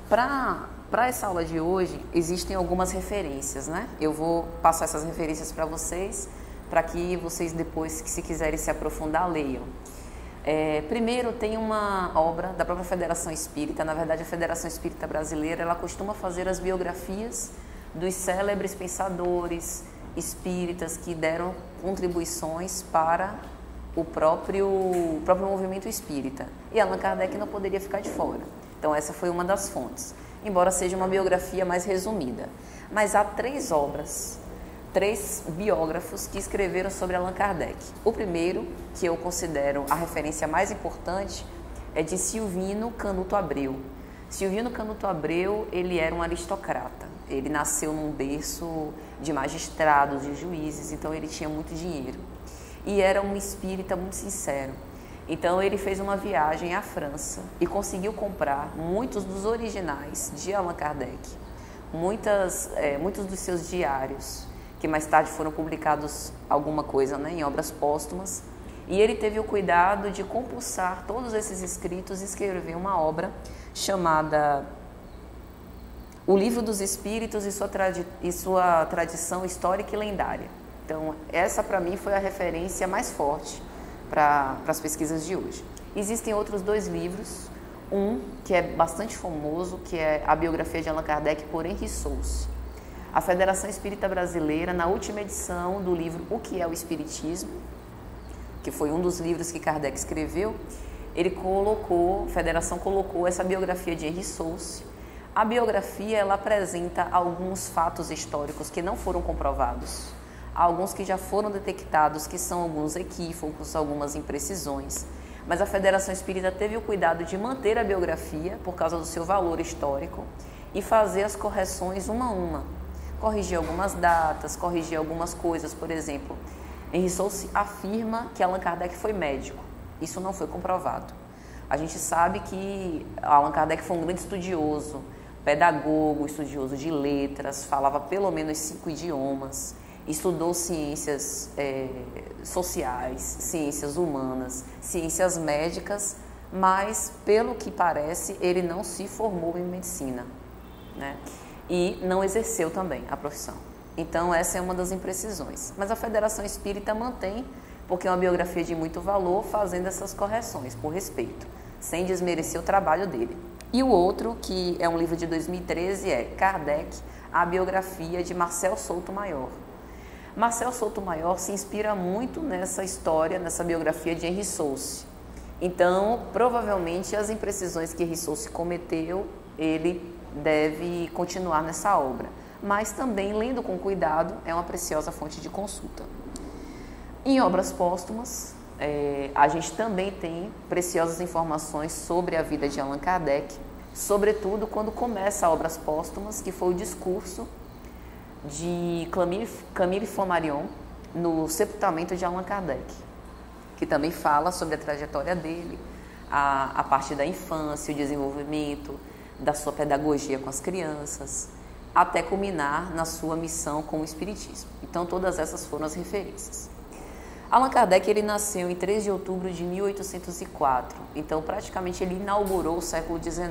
Para essa aula de hoje, existem algumas referências, né? Eu vou passar essas referências para vocês, para que vocês depois, se quiserem se aprofundar, leiam. Primeiro, tem uma obra da própria Federação Espírita. Na verdade, a Federação Espírita Brasileira, ela costuma fazer as biografias dos célebres pensadores espíritas que deram contribuições para o próprio movimento espírita. E Allan Kardec não poderia ficar de fora. Então, essa foi uma das fontes, embora seja uma biografia mais resumida. Mas há três biógrafos que escreveram sobre Allan Kardec. O primeiro, que eu considero a referência mais importante, é de Silvino Canuto Abreu. Silvino Canuto Abreu, ele era um aristocrata. Ele nasceu num berço de magistrados, de juízes, então ele tinha muito dinheiro. E era um espírita muito sincero. Então ele fez uma viagem à França e conseguiu comprar muitos dos originais de Allan Kardec, muitos dos seus diários, que mais tarde foram publicados alguma coisa, né, em obras póstumas. E ele teve o cuidado de compulsar todos esses escritos e escrever uma obra chamada O Livro dos Espíritos e sua tradição histórica e lendária. Então, essa para mim foi a referência mais forte para as pesquisas de hoje. Existem outros dois livros, um que é bastante famoso, que é a biografia de Allan Kardec por Henri Sousse. A Federação Espírita Brasileira, na última edição do livro O que é o Espiritismo, que foi um dos livros que Kardec escreveu, a Federação colocou essa biografia de Henri Sousse. A biografia, ela apresenta alguns fatos históricos que não foram comprovados, alguns que já foram detectados, que são alguns equívocos, algumas imprecisões. Mas a Federação Espírita teve o cuidado de manter a biografia por causa do seu valor histórico e fazer as correções uma a uma. Corrigir algumas datas, corrigir algumas coisas. Por exemplo, Henri Sousse afirma que Allan Kardec foi médico. Isso não foi comprovado. A gente sabe que Allan Kardec foi um grande estudioso, pedagogo, estudioso de letras, falava pelo menos 5 idiomas, estudou ciências sociais, ciências humanas, ciências médicas, mas, pelo que parece, ele não se formou em medicina, né? E não exerceu também a profissão. Então, essa é uma das imprecisões. Mas a Federação Espírita mantém, porque é uma biografia de muito valor, fazendo essas correções, por respeito, sem desmerecer o trabalho dele. E o outro, que é um livro de 2013, é Kardec, a biografia de Marcel Souto-Maior. Marcel Souto-Maior se inspira muito nessa história, nessa biografia de Henri Sousse. Então, provavelmente, as imprecisões que Henri Sousse cometeu, ele deve continuar nessa obra. Mas também, lendo com cuidado, é uma preciosa fonte de consulta. Em obras póstumas, a gente também tem preciosas informações sobre a vida de Allan Kardec, sobretudo quando começa Obras Póstumas, que foi o discurso de Camille Flammarion no sepultamento de Allan Kardec, que também fala sobre a trajetória dele, a parte da infância, o desenvolvimento da sua pedagogia com as crianças, até culminar na sua missão com o Espiritismo. Então, todas essas foram as referências. Allan Kardec, ele nasceu em 3 de outubro de 1804, então praticamente ele inaugurou o século XIX.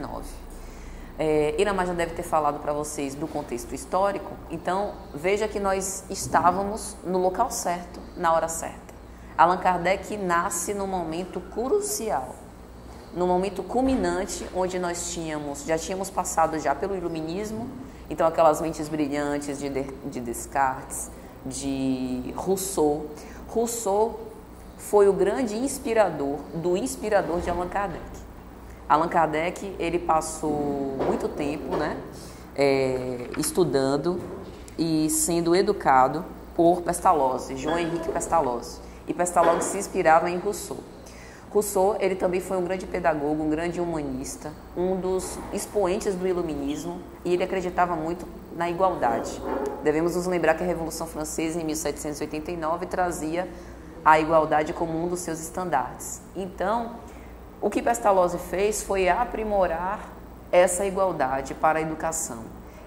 Iramar já deve ter falado para vocês do contexto histórico, então veja que nós estávamos no local certo, na hora certa. Allan Kardec nasce no momento crucial, no momento culminante, onde nós já tínhamos passado já pelo Iluminismo, então aquelas mentes brilhantes de Descartes, de Rousseau. Rousseau foi o grande inspirador de Allan Kardec. Allan Kardec, ele passou muito tempo, né, estudando e sendo educado por Pestalozzi, João Henrique Pestalozzi. E Pestalozzi se inspirava em Rousseau. Rousseau, ele também foi um grande pedagogo, um grande humanista, um dos expoentes do Iluminismo, e ele acreditava muito na igualdade. Devemos nos lembrar que a Revolução Francesa, em 1789, trazia a igualdade como um dos seus estandartes. Então, o que Pestalozzi fez foi aprimorar essa igualdade para a educação.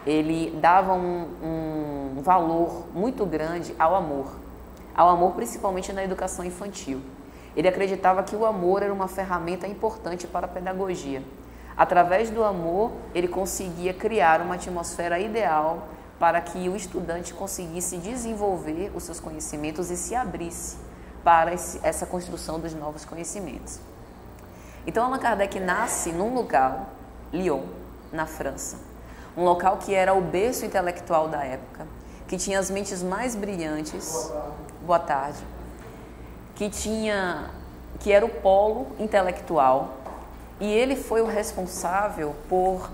Ele dava um valor muito grande ao amor principalmente na educação infantil. Ele acreditava que o amor era uma ferramenta importante para a pedagogia. Através do amor, ele conseguia criar uma atmosfera ideal para que o estudante conseguisse desenvolver os seus conhecimentos e se abrisse para essa construção dos novos conhecimentos. Então, Allan Kardec nasce num lugar, Lyon, na França, um local que era o berço intelectual da época, que tinha as mentes mais brilhantes, boa tarde, que era o polo intelectual, e ele foi o responsável por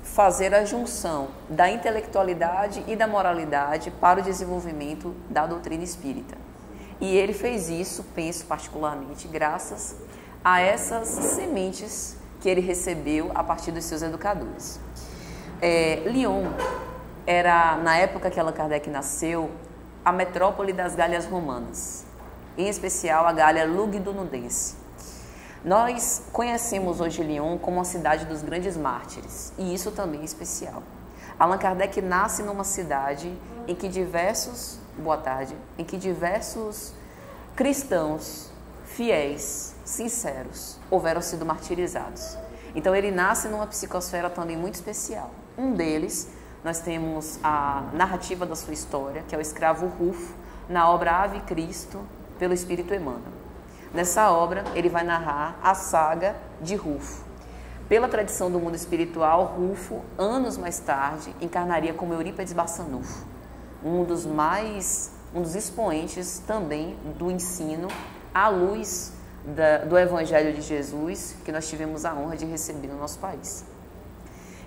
fazer a junção da intelectualidade e da moralidade para o desenvolvimento da doutrina espírita. E ele fez isso, penso particularmente, graças a essas sementes que ele recebeu a partir dos seus educadores. Lyon era, na época que Allan Kardec nasceu, a metrópole das Gálias romanas, em especial a Gália Lugdunense. Nós conhecemos hoje Lyon como a cidade dos grandes mártires, e isso também é especial. Allan Kardec nasce numa cidade em que diversos cristãos fiéis, sinceros, houveram sido martirizados. Então ele nasce numa psicosfera também muito especial. Um deles, nós temos a narrativa da sua história, que é o escravo Rufo, na obra Ave Cristo, pelo Espírito Emmanuel. Nessa obra, ele vai narrar a saga de Rufo. Pela tradição do mundo espiritual, Rufo, anos mais tarde, encarnaria como Eurípides Barçanufo, um dos expoentes também do ensino à luz do Evangelho de Jesus, que nós tivemos a honra de receber no nosso país.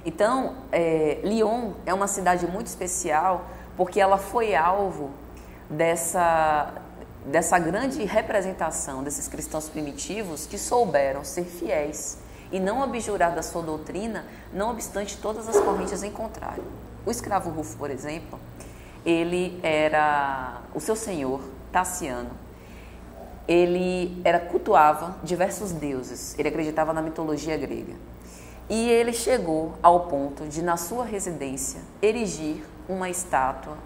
Então, Lyon é uma cidade muito especial porque ela foi alvo dessa grande representação desses cristãos primitivos que souberam ser fiéis e não abjurar da sua doutrina, não obstante todas as correntes em contrário. O escravo Rufo, por exemplo, ele era o seu senhor, Tassiano. Ele cultuava diversos deuses, ele acreditava na mitologia grega. E ele chegou ao ponto de, na sua residência, erigir uma estátua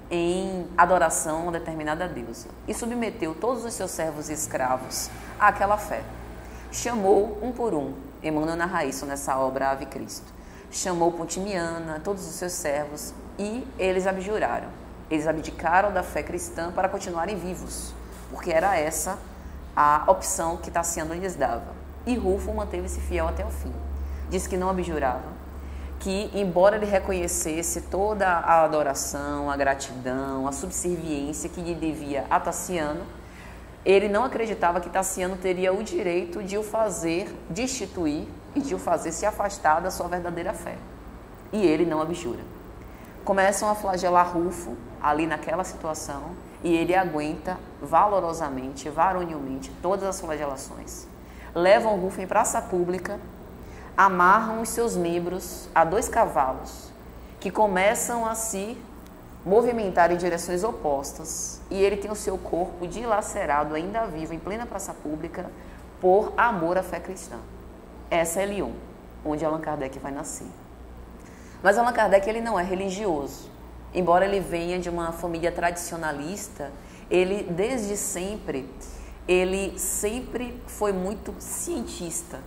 em adoração a uma determinada deusa e submeteu todos os seus servos e escravos àquela fé. Chamou um por um, Emmanuel narra isso nessa obra Ave Cristo, chamou Pontimiana, todos os seus servos, e eles abjuraram. Eles abdicaram da fé cristã para continuarem vivos, porque era essa a opção que Tassiano lhes dava. E Rufo manteve-se fiel até o fim. Disse que não abjurava, que, embora ele reconhecesse toda a adoração, a gratidão, a subserviência que lhe devia a Tassiano, ele não acreditava que Tassiano teria o direito de o fazer destituir e de o fazer se afastar da sua verdadeira fé. E ele não abjura. Começam a flagelar Rufo ali naquela situação e ele aguenta valorosamente, varonilmente, todas as flagelações. Levam Rufo em praça pública, amarram os seus membros a 2 cavalos que começam a se movimentar em direções opostas e ele tem o seu corpo dilacerado, ainda vivo, em plena praça pública, por amor à fé cristã. Essa é Lyon, onde Allan Kardec vai nascer. Mas Allan Kardec ele não é religioso. Embora ele venha de uma família tradicionalista, ele desde sempre, ele sempre foi muito cientista.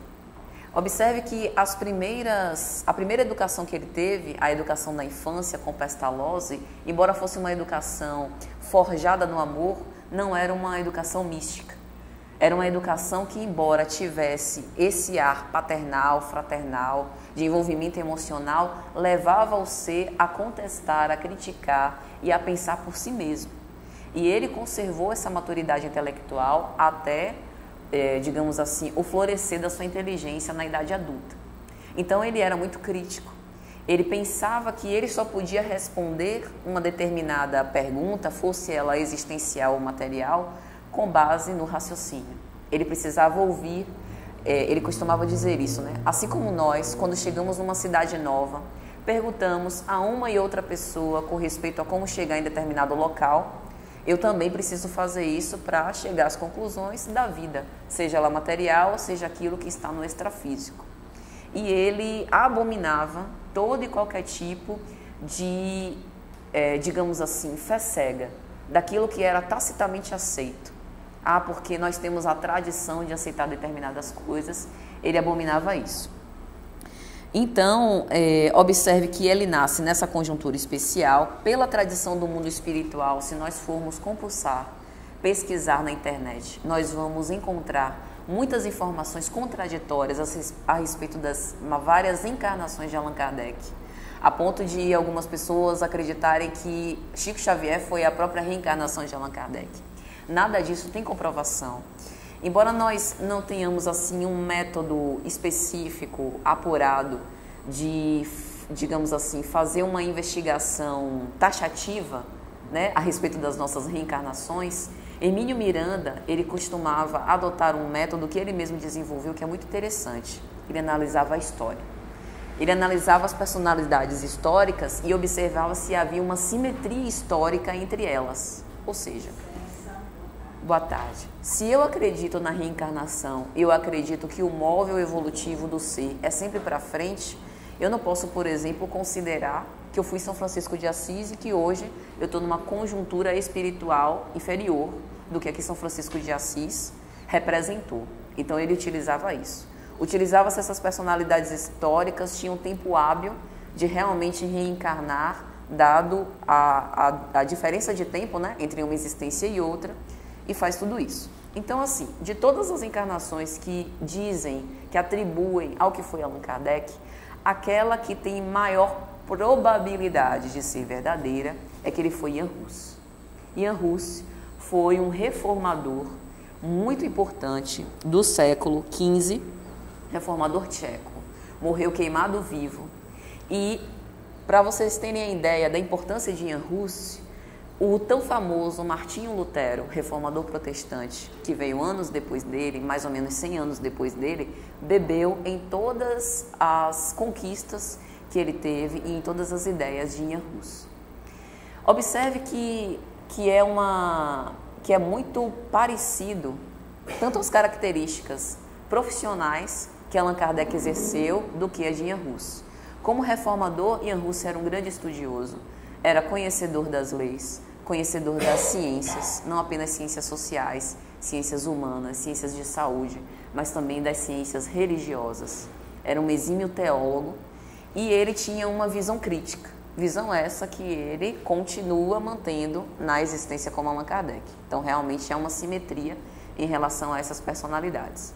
Observe que a primeira educação que ele teve, a educação da infância com Pestalozzi, embora fosse uma educação forjada no amor, não era uma educação mística. Era uma educação que, embora tivesse esse ar paternal, fraternal, de envolvimento emocional, levava o ser a contestar, a criticar e a pensar por si mesmo. E ele conservou essa maturidade intelectual até, digamos assim, o florescer da sua inteligência na idade adulta. Então ele era muito crítico. Ele pensava que ele só podia responder uma determinada pergunta, fosse ela existencial ou material, com base no raciocínio. Ele precisava ouvir, ele costumava dizer isso, né? Assim como nós, quando chegamos numa cidade nova, perguntamos a uma e outra pessoa com respeito a como chegar em determinado local, eu também preciso fazer isso para chegar às conclusões da vida, seja ela material, seja aquilo que está no extrafísico. E ele abominava todo e qualquer tipo de, digamos assim, fé cega, daquilo que era tacitamente aceito. Porque nós temos a tradição de aceitar determinadas coisas, ele abominava isso. Então, observe que ele nasce nessa conjuntura especial. Pela tradição do mundo espiritual, se nós formos compulsar, pesquisar na internet, nós vamos encontrar muitas informações contraditórias a respeito das várias encarnações de Allan Kardec, a ponto de algumas pessoas acreditarem que Chico Xavier foi a própria reencarnação de Allan Kardec. Nada disso tem comprovação. Embora nós não tenhamos assim um método específico, apurado, de, digamos assim, fazer uma investigação taxativa, né, a respeito das nossas reencarnações, Hermínio Miranda, ele costumava adotar um método que ele mesmo desenvolveu, que é muito interessante. Ele analisava a história. Ele analisava as personalidades históricas e observava se havia uma simetria histórica entre elas. Ou seja, boa tarde. Se eu acredito na reencarnação, eu acredito que o móvel evolutivo do ser é sempre para frente, eu não posso, por exemplo, considerar que eu fui São Francisco de Assis e que hoje eu estou numa conjuntura espiritual inferior do que São Francisco de Assis representou. Então ele utilizava isso. Utilizava-se essas personalidades históricas, tinham um tempo hábil de realmente reencarnar, dado a diferença de tempo, né, entre uma existência e outra, e faz tudo isso. Então, assim, de todas as encarnações que dizem, que atribuem ao que foi Allan Kardec, aquela que tem maior probabilidade de ser verdadeira é que ele foi Jan Hus. Jan Hus foi um reformador muito importante do século XV, reformador tcheco. Morreu queimado vivo. E, para vocês terem a ideia da importância de Jan Hus, o tão famoso Martinho Lutero, reformador protestante, que veio anos depois dele, mais ou menos 100 anos depois dele, bebeu em todas as conquistas que ele teve e em todas as ideias de Jan Hus. Observe que é muito parecido, tanto as características profissionais que Allan Kardec exerceu do que a de Jan Hus. Como reformador, Jan Hus era um grande estudioso, era conhecedor das leis, conhecedor das ciências, não apenas ciências sociais, ciências humanas, ciências de saúde, mas também das ciências religiosas. Era um exímio teólogo e ele tinha uma visão crítica, visão essa que ele continua mantendo na existência como Allan Kardec. Então, realmente há uma simetria em relação a essas personalidades.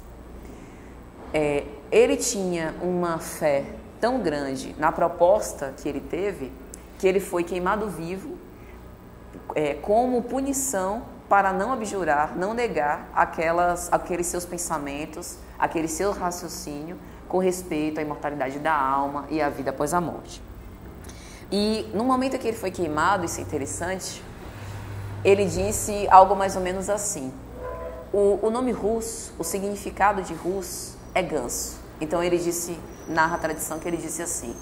Ele tinha uma fé tão grande na proposta que ele teve, que ele foi queimado vivo como punição para não abjurar, não negar aqueles seus pensamentos, aquele seu raciocínio com respeito à imortalidade da alma e à vida após a morte. E no momento em que ele foi queimado, isso é interessante, ele disse algo mais ou menos assim: o nome Hus, o significado de Hus é ganso. Então ele disse, narra a tradição que ele disse assim: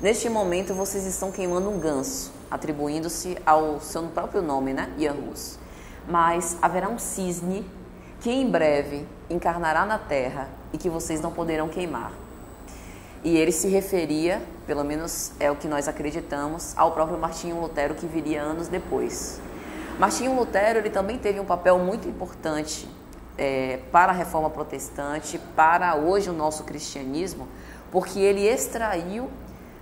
neste momento vocês estão queimando um ganso, atribuindo-se ao seu próprio nome, né, Jan Hus. Mas haverá um cisne que em breve encarnará na terra e que vocês não poderão queimar. E ele se referia, pelo menos é o que nós acreditamos, ao próprio Martinho Lutero, que viria anos depois. Martinho Lutero, ele também teve um papel muito importante para a reforma protestante, para hoje o nosso cristianismo, porque ele extraiu,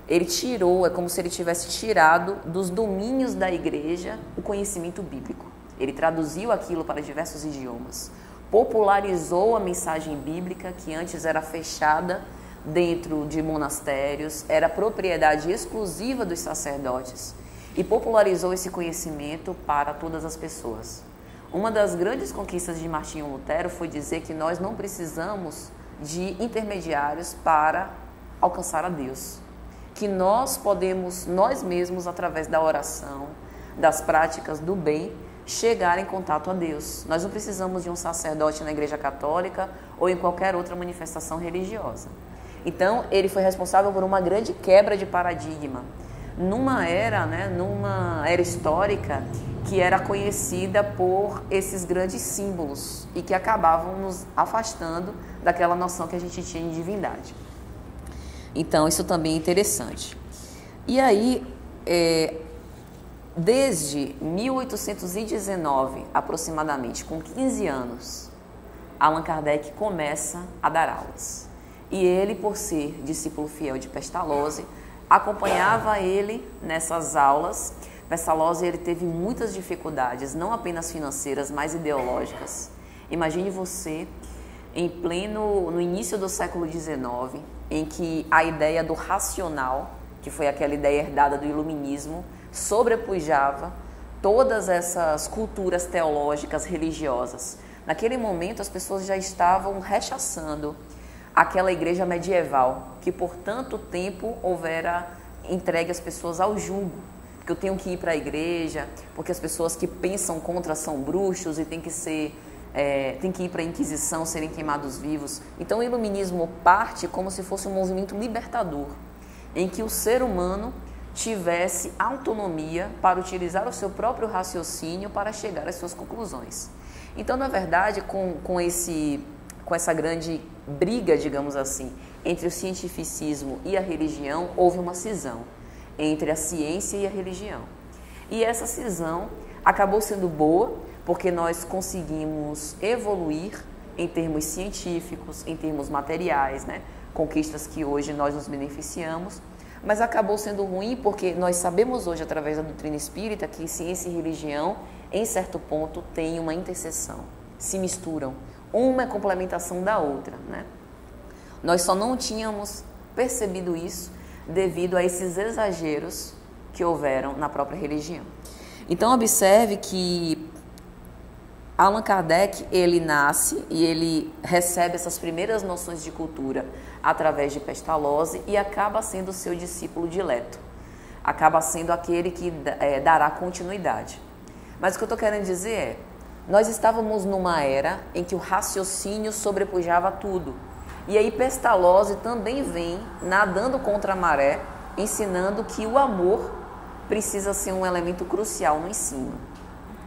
ele tirou, é como se ele tivesse tirado dos domínios da igreja o conhecimento bíblico. Ele traduziu aquilo para diversos idiomas, popularizou a mensagem bíblica que antes era fechada dentro de monastérios, era propriedade exclusiva dos sacerdotes, e popularizou esse conhecimento para todas as pessoas. Uma das grandes conquistas de Martinho Lutero foi dizer que nós não precisamos de intermediários para alcançar a Deus, que nós podemos, nós mesmos, através da oração, das práticas do bem, chegar em contato a Deus. Nós não precisamos de um sacerdote na Igreja Católica ou em qualquer outra manifestação religiosa. Então, ele foi responsável por uma grande quebra de paradigma, numa era histórica que era conhecida por esses grandes símbolos e que acabavam nos afastando daquela noção que a gente tinha de divindade. Então, isso também é interessante. E aí, desde 1819, aproximadamente, com 15 anos, Allan Kardec começa a dar aulas. E ele, por ser discípulo fiel de Pestalozzi, acompanhava ele nessas aulas. Pestalozzi ele teve muitas dificuldades, não apenas financeiras, mas ideológicas. Imagine você no início do século XIX, em que a ideia do racional, que foi aquela ideia herdada do iluminismo, sobrepujava todas essas culturas teológicas, religiosas. Naquele momento, as pessoas já estavam rechaçando aquela igreja medieval, que por tanto tempo houvera entregue as pessoas ao jugo, porque eu tenho que ir para a igreja, porque as pessoas que pensam contra são bruxos e tem que ir para a Inquisição, serem queimados vivos. Então o iluminismo parte como se fosse um movimento libertador, em que o ser humano tivesse autonomia para utilizar o seu próprio raciocínio para chegar às suas conclusões. Então, na verdade, com essa grande briga, digamos assim, entre o cientificismo e a religião, houve uma cisão entre a ciência e a religião. E essa cisão acabou sendo boa, porque nós conseguimos evoluir em termos científicos, em termos materiais, né? Conquistas que hoje nós nos beneficiamos, mas acabou sendo ruim porque nós sabemos hoje, através da doutrina espírita, que ciência e religião, em certo ponto, têm uma interseção, se misturam. Uma é complementação da outra, né? Nós só não tínhamos percebido isso devido a esses exageros que houveram na própria religião. Então, observe que Allan Kardec, ele nasce e ele recebe essas primeiras noções de cultura através de Pestalozzi e acaba sendo seu discípulo dileto. Acaba sendo aquele que dará continuidade. Mas o que eu estou querendo dizer é, nós estávamos numa era em que o raciocínio sobrepujava tudo. E aí Pestalozzi também vem nadando contra a maré, ensinando que o amor precisa ser um elemento crucial no ensino.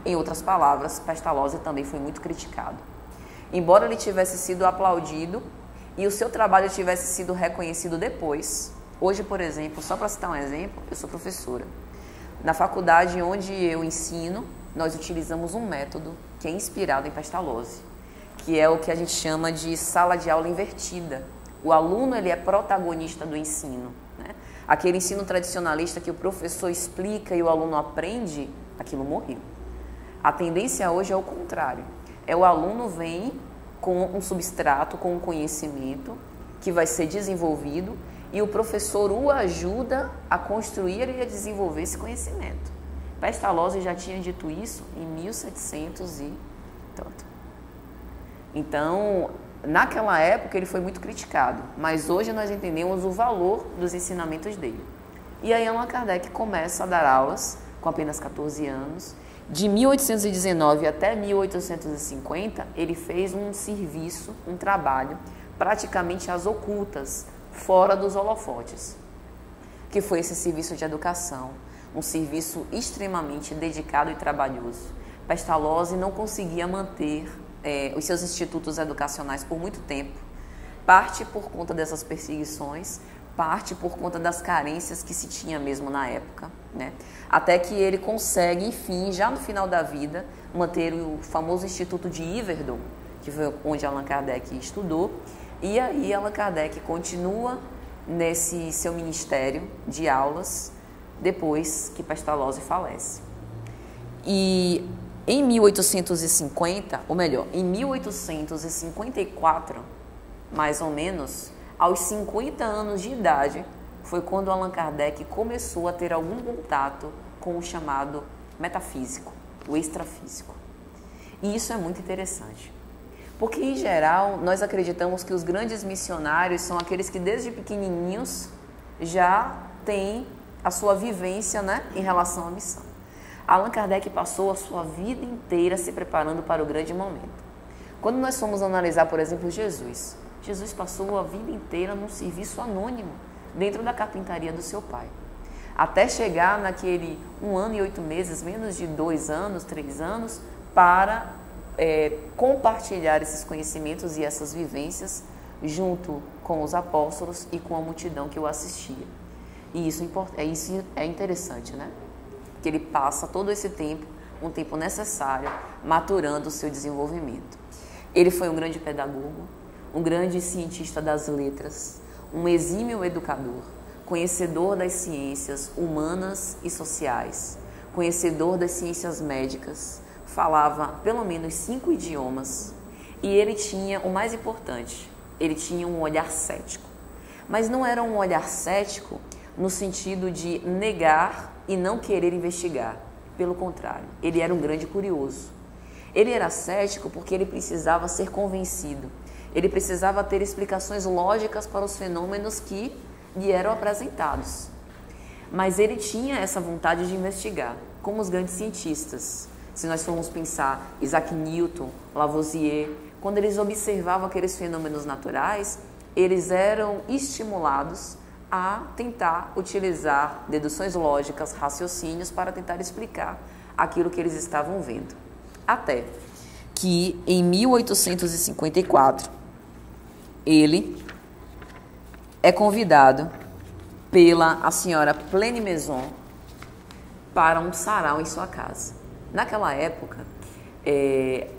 Em outras palavras, Pestalozzi também foi muito criticado. Embora ele tivesse sido aplaudido e o seu trabalho tivesse sido reconhecido depois, hoje, por exemplo, só para citar um exemplo, eu sou professora. Na faculdade onde eu ensino, nós utilizamos um método que é inspirado em Pestalozzi, que é o que a gente chama de sala de aula invertida. O aluno ele é protagonista do ensino, né? Aquele ensino tradicionalista que o professor explica e o aluno aprende, aquilo morreu. A tendência hoje é o contrário. O aluno vem com um substrato, com um conhecimento que vai ser desenvolvido e o professor o ajuda a construir e a desenvolver esse conhecimento. Pestalozzi já tinha dito isso em 1700 e tanto. Então, naquela época ele foi muito criticado, mas hoje nós entendemos o valor dos ensinamentos dele. E aí Allan Kardec começa a dar aulas com apenas 14 anos. De 1819 até 1850, ele fez um serviço, um trabalho, praticamente às ocultas, fora dos holofotes, que foi esse serviço de educação, um serviço extremamente dedicado e trabalhoso. Pestalozzi não conseguia manter os seus institutos educacionais por muito tempo, parte por conta dessas perseguições, parte por conta das carências que se tinha mesmo na época, né? Até que ele consegue, enfim, já no final da vida, manter o famoso Instituto de Yverdon, que foi onde Allan Kardec estudou, e aí Allan Kardec continua nesse seu ministério de aulas depois que Pestalozzi falece. E em 1850, ou melhor, em 1854, mais ou menos, aos 50 anos de idade, foi quando Allan Kardec começou a ter algum contato com o chamado metafísico, o extrafísico. E isso é muito interessante, porque, em geral, nós acreditamos que os grandes missionários são aqueles que, desde pequenininhos, já têm a sua vivência, né, em relação à missão. Allan Kardec passou a sua vida inteira se preparando para o grande momento. Quando nós formos analisar, por exemplo, Jesus passou a vida inteira num serviço anônimo, dentro da carpintaria do seu pai. Até chegar naquele 1 ano e 8 meses, menos de 2 anos, 3 anos, para compartilhar esses conhecimentos e essas vivências junto com os apóstolos e com a multidão que o assistia. E isso é interessante, né? Que ele passa todo esse tempo, um tempo necessário, maturando o seu desenvolvimento. Ele foi um grande pedagogo, um grande cientista das letras, um exímio educador, conhecedor das ciências humanas e sociais, conhecedor das ciências médicas, falava pelo menos 5 idiomas e ele tinha o mais importante, ele tinha um olhar cético. Mas não era um olhar cético no sentido de negar e não querer investigar. Pelo contrário, ele era um grande curioso. Ele era cético porque ele precisava ser convencido. Ele precisava ter explicações lógicas para os fenômenos que lhe eram apresentados. Mas ele tinha essa vontade de investigar, como os grandes cientistas. Se nós formos pensar Isaac Newton, Lavoisier, quando eles observavam aqueles fenômenos naturais, eles eram estimulados a tentar utilizar deduções lógicas, raciocínios para tentar explicar aquilo que eles estavam vendo. Até que em 1854 ele é convidado pela a senhora Pliny Maison para um sarau em sua casa. Naquela época,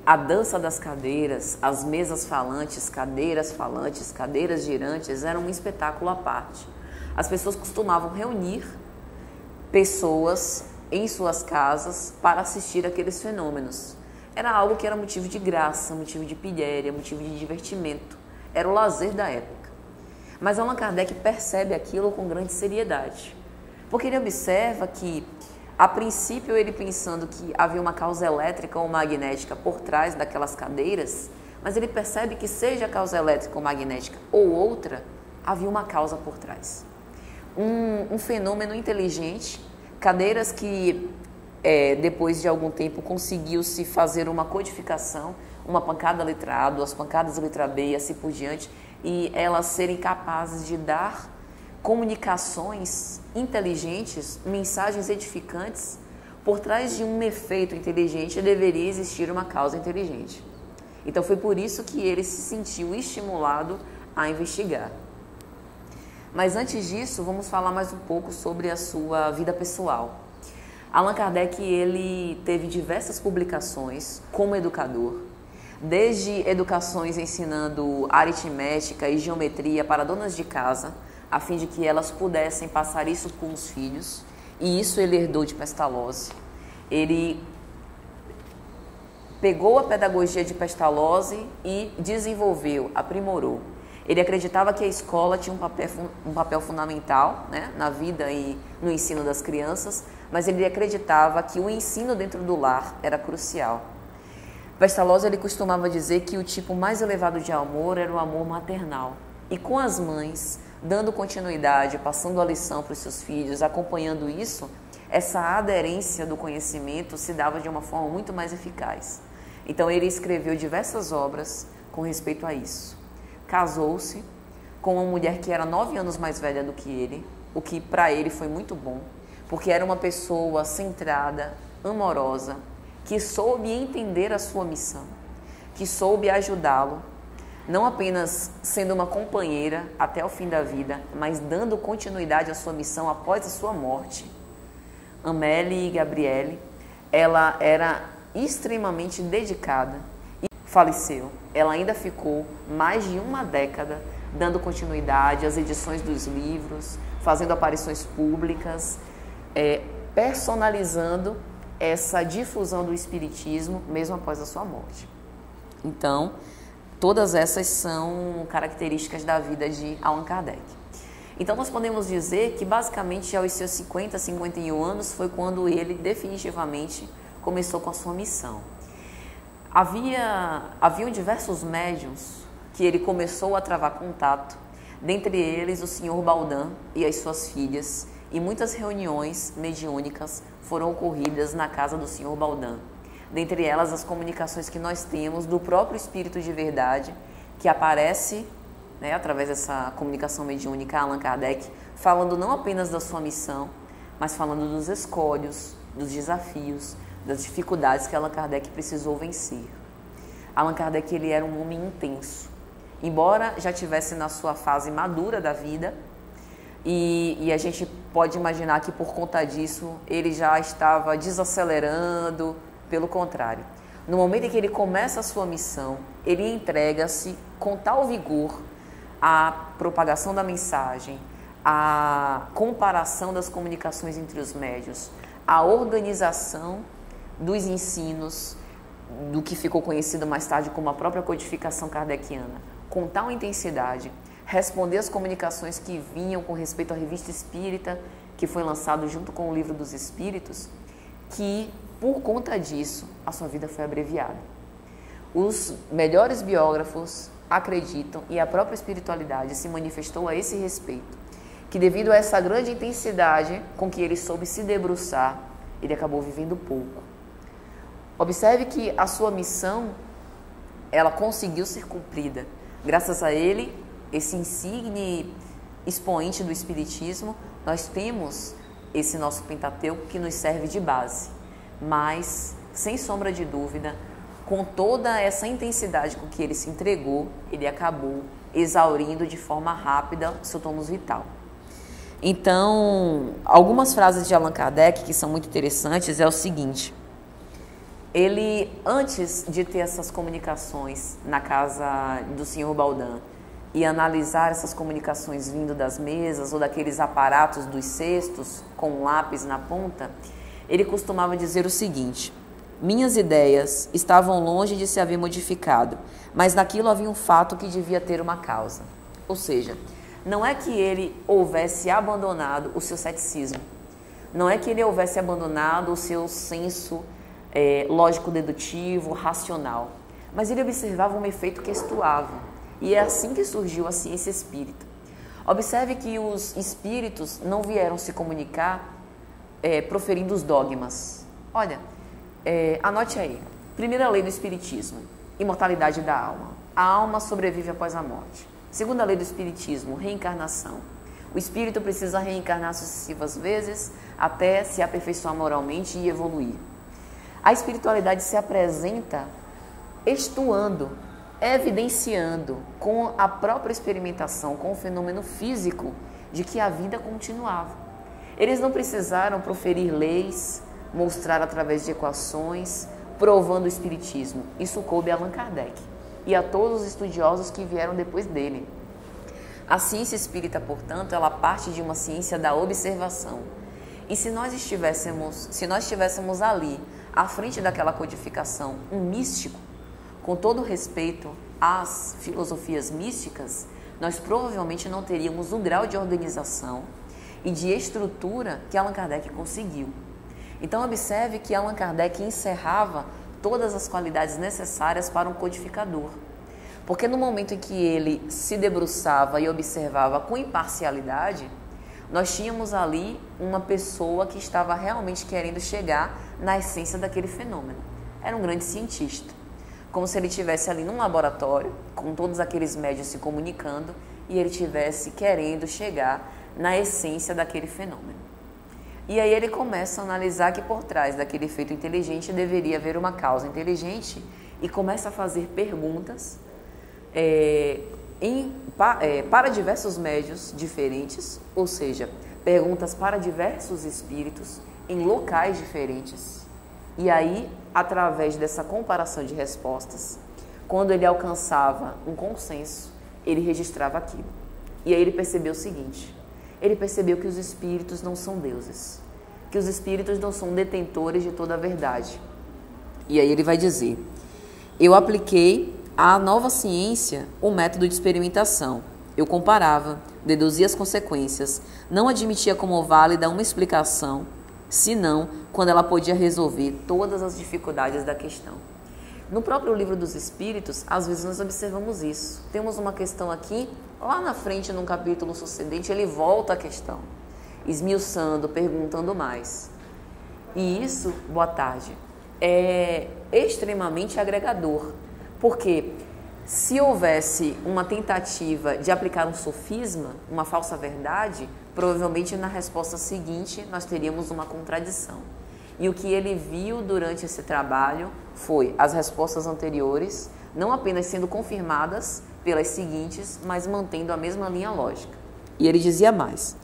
a dança das cadeiras, as mesas falantes, cadeiras girantes, era um espetáculo à parte. As pessoas costumavam reunir pessoas em suas casas para assistir aqueles fenômenos. Era algo que era motivo de graça, motivo de pilhéria, motivo de divertimento. Era o lazer da época. Mas Allan Kardec percebe aquilo com grande seriedade, porque ele observa que, a princípio, ele pensando que havia uma causa elétrica ou magnética por trás daquelas cadeiras, mas ele percebe que seja a causa elétrica ou magnética ou outra, havia uma causa por trás. Um fenômeno inteligente, cadeiras que depois de algum tempo conseguiu-se fazer uma codificação, uma pancada letra A, 2 pancadas letra B e assim por diante, e elas serem capazes de dar comunicações inteligentes, mensagens edificantes. Por trás de um efeito inteligente deveria existir uma causa inteligente. Então foi por isso que ele se sentiu estimulado a investigar. Mas antes disso, vamos falar mais um pouco sobre a sua vida pessoal. Allan Kardec, ele teve diversas publicações como educador, desde educações ensinando aritmética e geometria para donas de casa, a fim de que elas pudessem passar isso com os filhos, e isso ele herdou de Pestalozzi. Ele pegou a pedagogia de Pestalozzi e desenvolveu, aprimorou. Ele acreditava que a escola tinha um papel fundamental, né, na vida e no ensino das crianças, mas ele acreditava que o ensino dentro do lar era crucial. Pestalozzi, ele costumava dizer que o tipo mais elevado de amor era o amor maternal. E com as mães, dando continuidade, passando a lição para os seus filhos, acompanhando isso, essa aderência do conhecimento se dava de uma forma muito mais eficaz. Então ele escreveu diversas obras com respeito a isso. Casou-se com uma mulher que era 9 anos mais velha do que ele, o que para ele foi muito bom, porque era uma pessoa centrada, amorosa, que soube entender a sua missão, que soube ajudá-lo, não apenas sendo uma companheira até o fim da vida, mas dando continuidade à sua missão após a sua morte. Amélie Gabrielle, ela era extremamente dedicada e faleceu. Ela ainda ficou mais de uma década dando continuidade às edições dos livros, fazendo aparições públicas, personalizando essa difusão do espiritismo mesmo após a sua morte. Então, todas essas são características da vida de Allan Kardec. Então, nós podemos dizer que, basicamente, aos seus 50, 51 anos, foi quando ele definitivamente começou com a sua missão. Haviam diversos médiuns que ele começou a travar contato, dentre eles o Sr. Baldin e as suas filhas, e muitas reuniões mediúnicas foram ocorridas na casa do Sr. Baldin. Dentre elas, as comunicações que nós temos do próprio Espírito de Verdade, que aparece, né, através dessa comunicação mediúnica, Allan Kardec, falando não apenas da sua missão, mas falando dos escolhos, dos desafios, das dificuldades que Allan Kardec precisou vencer. Allan Kardec, ele era um homem intenso. Embora já estivesse na sua fase madura da vida, e a gente pode imaginar que por conta disso ele já estava desacelerando. Pelo contrário, No momento em que ele começa a sua missão, ele entrega-se com tal vigor à propagação da mensagem, à comparação das comunicações entre os médiuns, à organização dos ensinos, do que ficou conhecido mais tarde como a própria codificação kardeciana, com tal intensidade, responder às comunicações que vinham com respeito à Revista Espírita, que foi lançado junto com o Livro dos Espíritos, que, por conta disso, a sua vida foi abreviada. Os melhores biógrafos acreditam, e a própria espiritualidade se manifestou a esse respeito, que devido a essa grande intensidade com que ele soube se debruçar, ele acabou vivendo pouco. Observe que a sua missão, ela conseguiu ser cumprida. Graças a ele, esse insigne expoente do Espiritismo, nós temos esse nosso Pentateuco que nos serve de base. Mas, sem sombra de dúvida, com toda essa intensidade com que ele se entregou, ele acabou exaurindo de forma rápida o seu tônus vital. Então, algumas frases de Allan Kardec que são muito interessantes é o seguinte: ele, antes de ter essas comunicações na casa do Sr. Baldin e analisar essas comunicações vindo das mesas ou daqueles aparatos dos cestos com um lápis na ponta, ele costumava dizer o seguinte: minhas ideias estavam longe de se haver modificado, mas naquilo havia um fato que devia ter uma causa. Ou seja, não é que ele houvesse abandonado o seu ceticismo, não é que ele houvesse abandonado o seu senso lógico-dedutivo, racional, mas ele observava um efeito que estuava, e é assim que surgiu a ciência espírita. Observe que os espíritos não vieram se comunicar proferindo os dogmas. Olha, anote aí, primeira lei do espiritismo, imortalidade da alma. A alma sobrevive após a morte. Segunda lei do espiritismo, reencarnação. O espírito precisa reencarnar sucessivas vezes até se aperfeiçoar moralmente e evoluir. A espiritualidade se apresenta estuando, evidenciando com a própria experimentação, com o fenômeno físico de que a vida continuava. Eles não precisaram proferir leis, mostrar através de equações, provando o espiritismo. Isso coube a Allan Kardec e a todos os estudiosos que vieram depois dele. A ciência espírita, portanto, ela parte de uma ciência da observação. E se nós estivéssemos ali, à frente daquela codificação, um místico, com todo respeito às filosofias místicas, nós provavelmente não teríamos o grau de organização e de estrutura que Allan Kardec conseguiu. Então observe que Allan Kardec encerrava todas as qualidades necessárias para um codificador. Porque no momento em que ele se debruçava e observava com imparcialidade, nós tínhamos ali uma pessoa que estava realmente querendo chegar na essência daquele fenômeno. Era um grande cientista, como se ele estivesse ali num laboratório, com todos aqueles médios se comunicando, e ele estivesse querendo chegar na essência daquele fenômeno. E aí ele começa a analisar que por trás daquele efeito inteligente deveria haver uma causa inteligente e começa a fazer perguntas para diversos médios diferentes, ou seja, perguntas para diversos espíritos em locais diferentes. E aí, através dessa comparação de respostas, quando ele alcançava um consenso, ele registrava aquilo. E aí ele percebeu o seguinte: ele percebeu que os espíritos não são deuses, que os espíritos não são detentores de toda a verdade. E aí ele vai dizer: eu apliquei à nova ciência o método de experimentação. Eu comparava, deduzia as consequências, não admitia como válida uma explicação, senão quando ela podia resolver todas as dificuldades da questão. No próprio Livro dos Espíritos, às vezes nós observamos isso. Temos uma questão aqui, lá na frente, num capítulo sucedente, ele volta à questão, esmiuçando, perguntando mais. E isso, boa tarde, é extremamente agregador, porque se houvesse uma tentativa de aplicar um sofisma, uma falsa verdade, provavelmente na resposta seguinte nós teríamos uma contradição. E o que ele viu durante esse trabalho foi as respostas anteriores não apenas sendo confirmadas pelas seguintes, mas mantendo a mesma linha lógica. E ele dizia mais: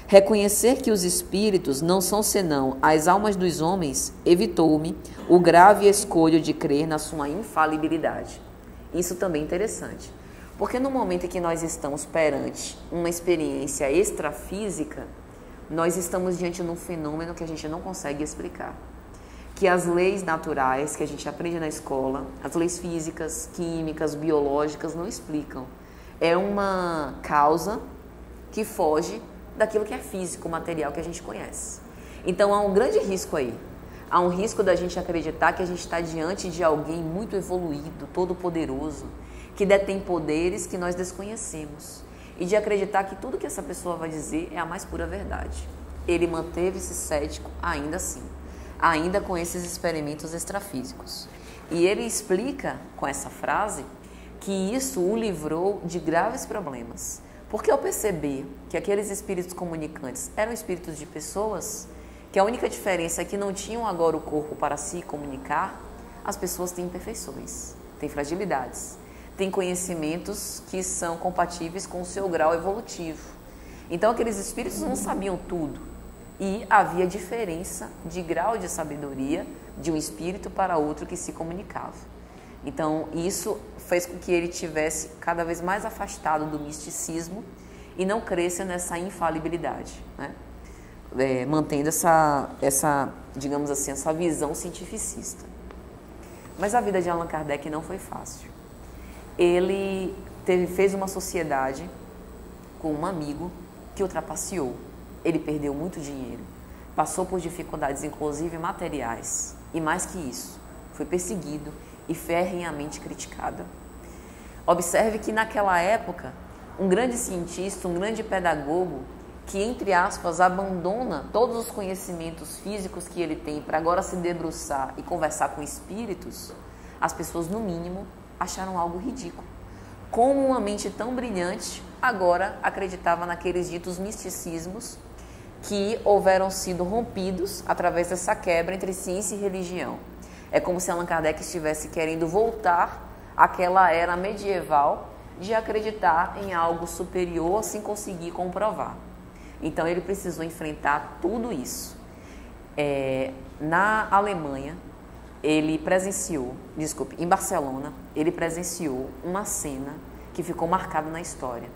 Reconhecer que os espíritos não são senão as almas dos homens evitou-me o grave escolho de crer na sua infalibilidade. Isso também é interessante, porque no momento em que nós estamos perante uma experiência extrafísica, nós estamos diante de um fenômeno que a gente não consegue explicar. Que as leis naturais que a gente aprende na escola, as leis físicas, químicas, biológicas, não explicam. É uma causa que foge daquilo que é físico, material que a gente conhece. Então há um grande risco aí. Há um risco da gente acreditar que a gente está diante de alguém muito evoluído, todo-poderoso, que detém poderes que nós desconhecemos. E de acreditar que tudo que essa pessoa vai dizer é a mais pura verdade. Ele manteve-se cético ainda assim, ainda com esses experimentos extrafísicos. E ele explica com essa frase que isso o livrou de graves problemas. Porque ao perceber que aqueles espíritos comunicantes eram espíritos de pessoas, que a única diferença é que não tinham agora o corpo para se comunicar, as pessoas têm imperfeições, têm fragilidades, têm conhecimentos que são compatíveis com o seu grau evolutivo. Então aqueles espíritos não sabiam tudo e havia diferença de grau de sabedoria de um espírito para outro que se comunicava. Então isso fez com que ele tivesse cada vez mais afastado do misticismo e não cresça nessa infalibilidade, né? Mantendo essa, digamos assim, essa visão cientificista. Mas a vida de Allan Kardec não foi fácil. Ele fez uma sociedade com um amigo que o trapaceou. Ele perdeu muito dinheiro, passou por dificuldades, inclusive materiais, e mais que isso, foi perseguido e ferrenhamente criticado. Observe que naquela época, um grande cientista, um grande pedagogo, que, entre aspas, abandona todos os conhecimentos físicos que ele tem para agora se debruçar e conversar com espíritos, as pessoas, no mínimo, acharam algo ridículo. Como uma mente tão brilhante agora acreditava naqueles ditos misticismos que houveram sido rompidos através dessa quebra entre ciência e religião. É como se Allan Kardec estivesse querendo voltar àquela era medieval de acreditar em algo superior sem conseguir comprovar. Então ele precisou enfrentar tudo isso. Na Alemanha, em Barcelona, ele presenciou uma cena que ficou marcada na história.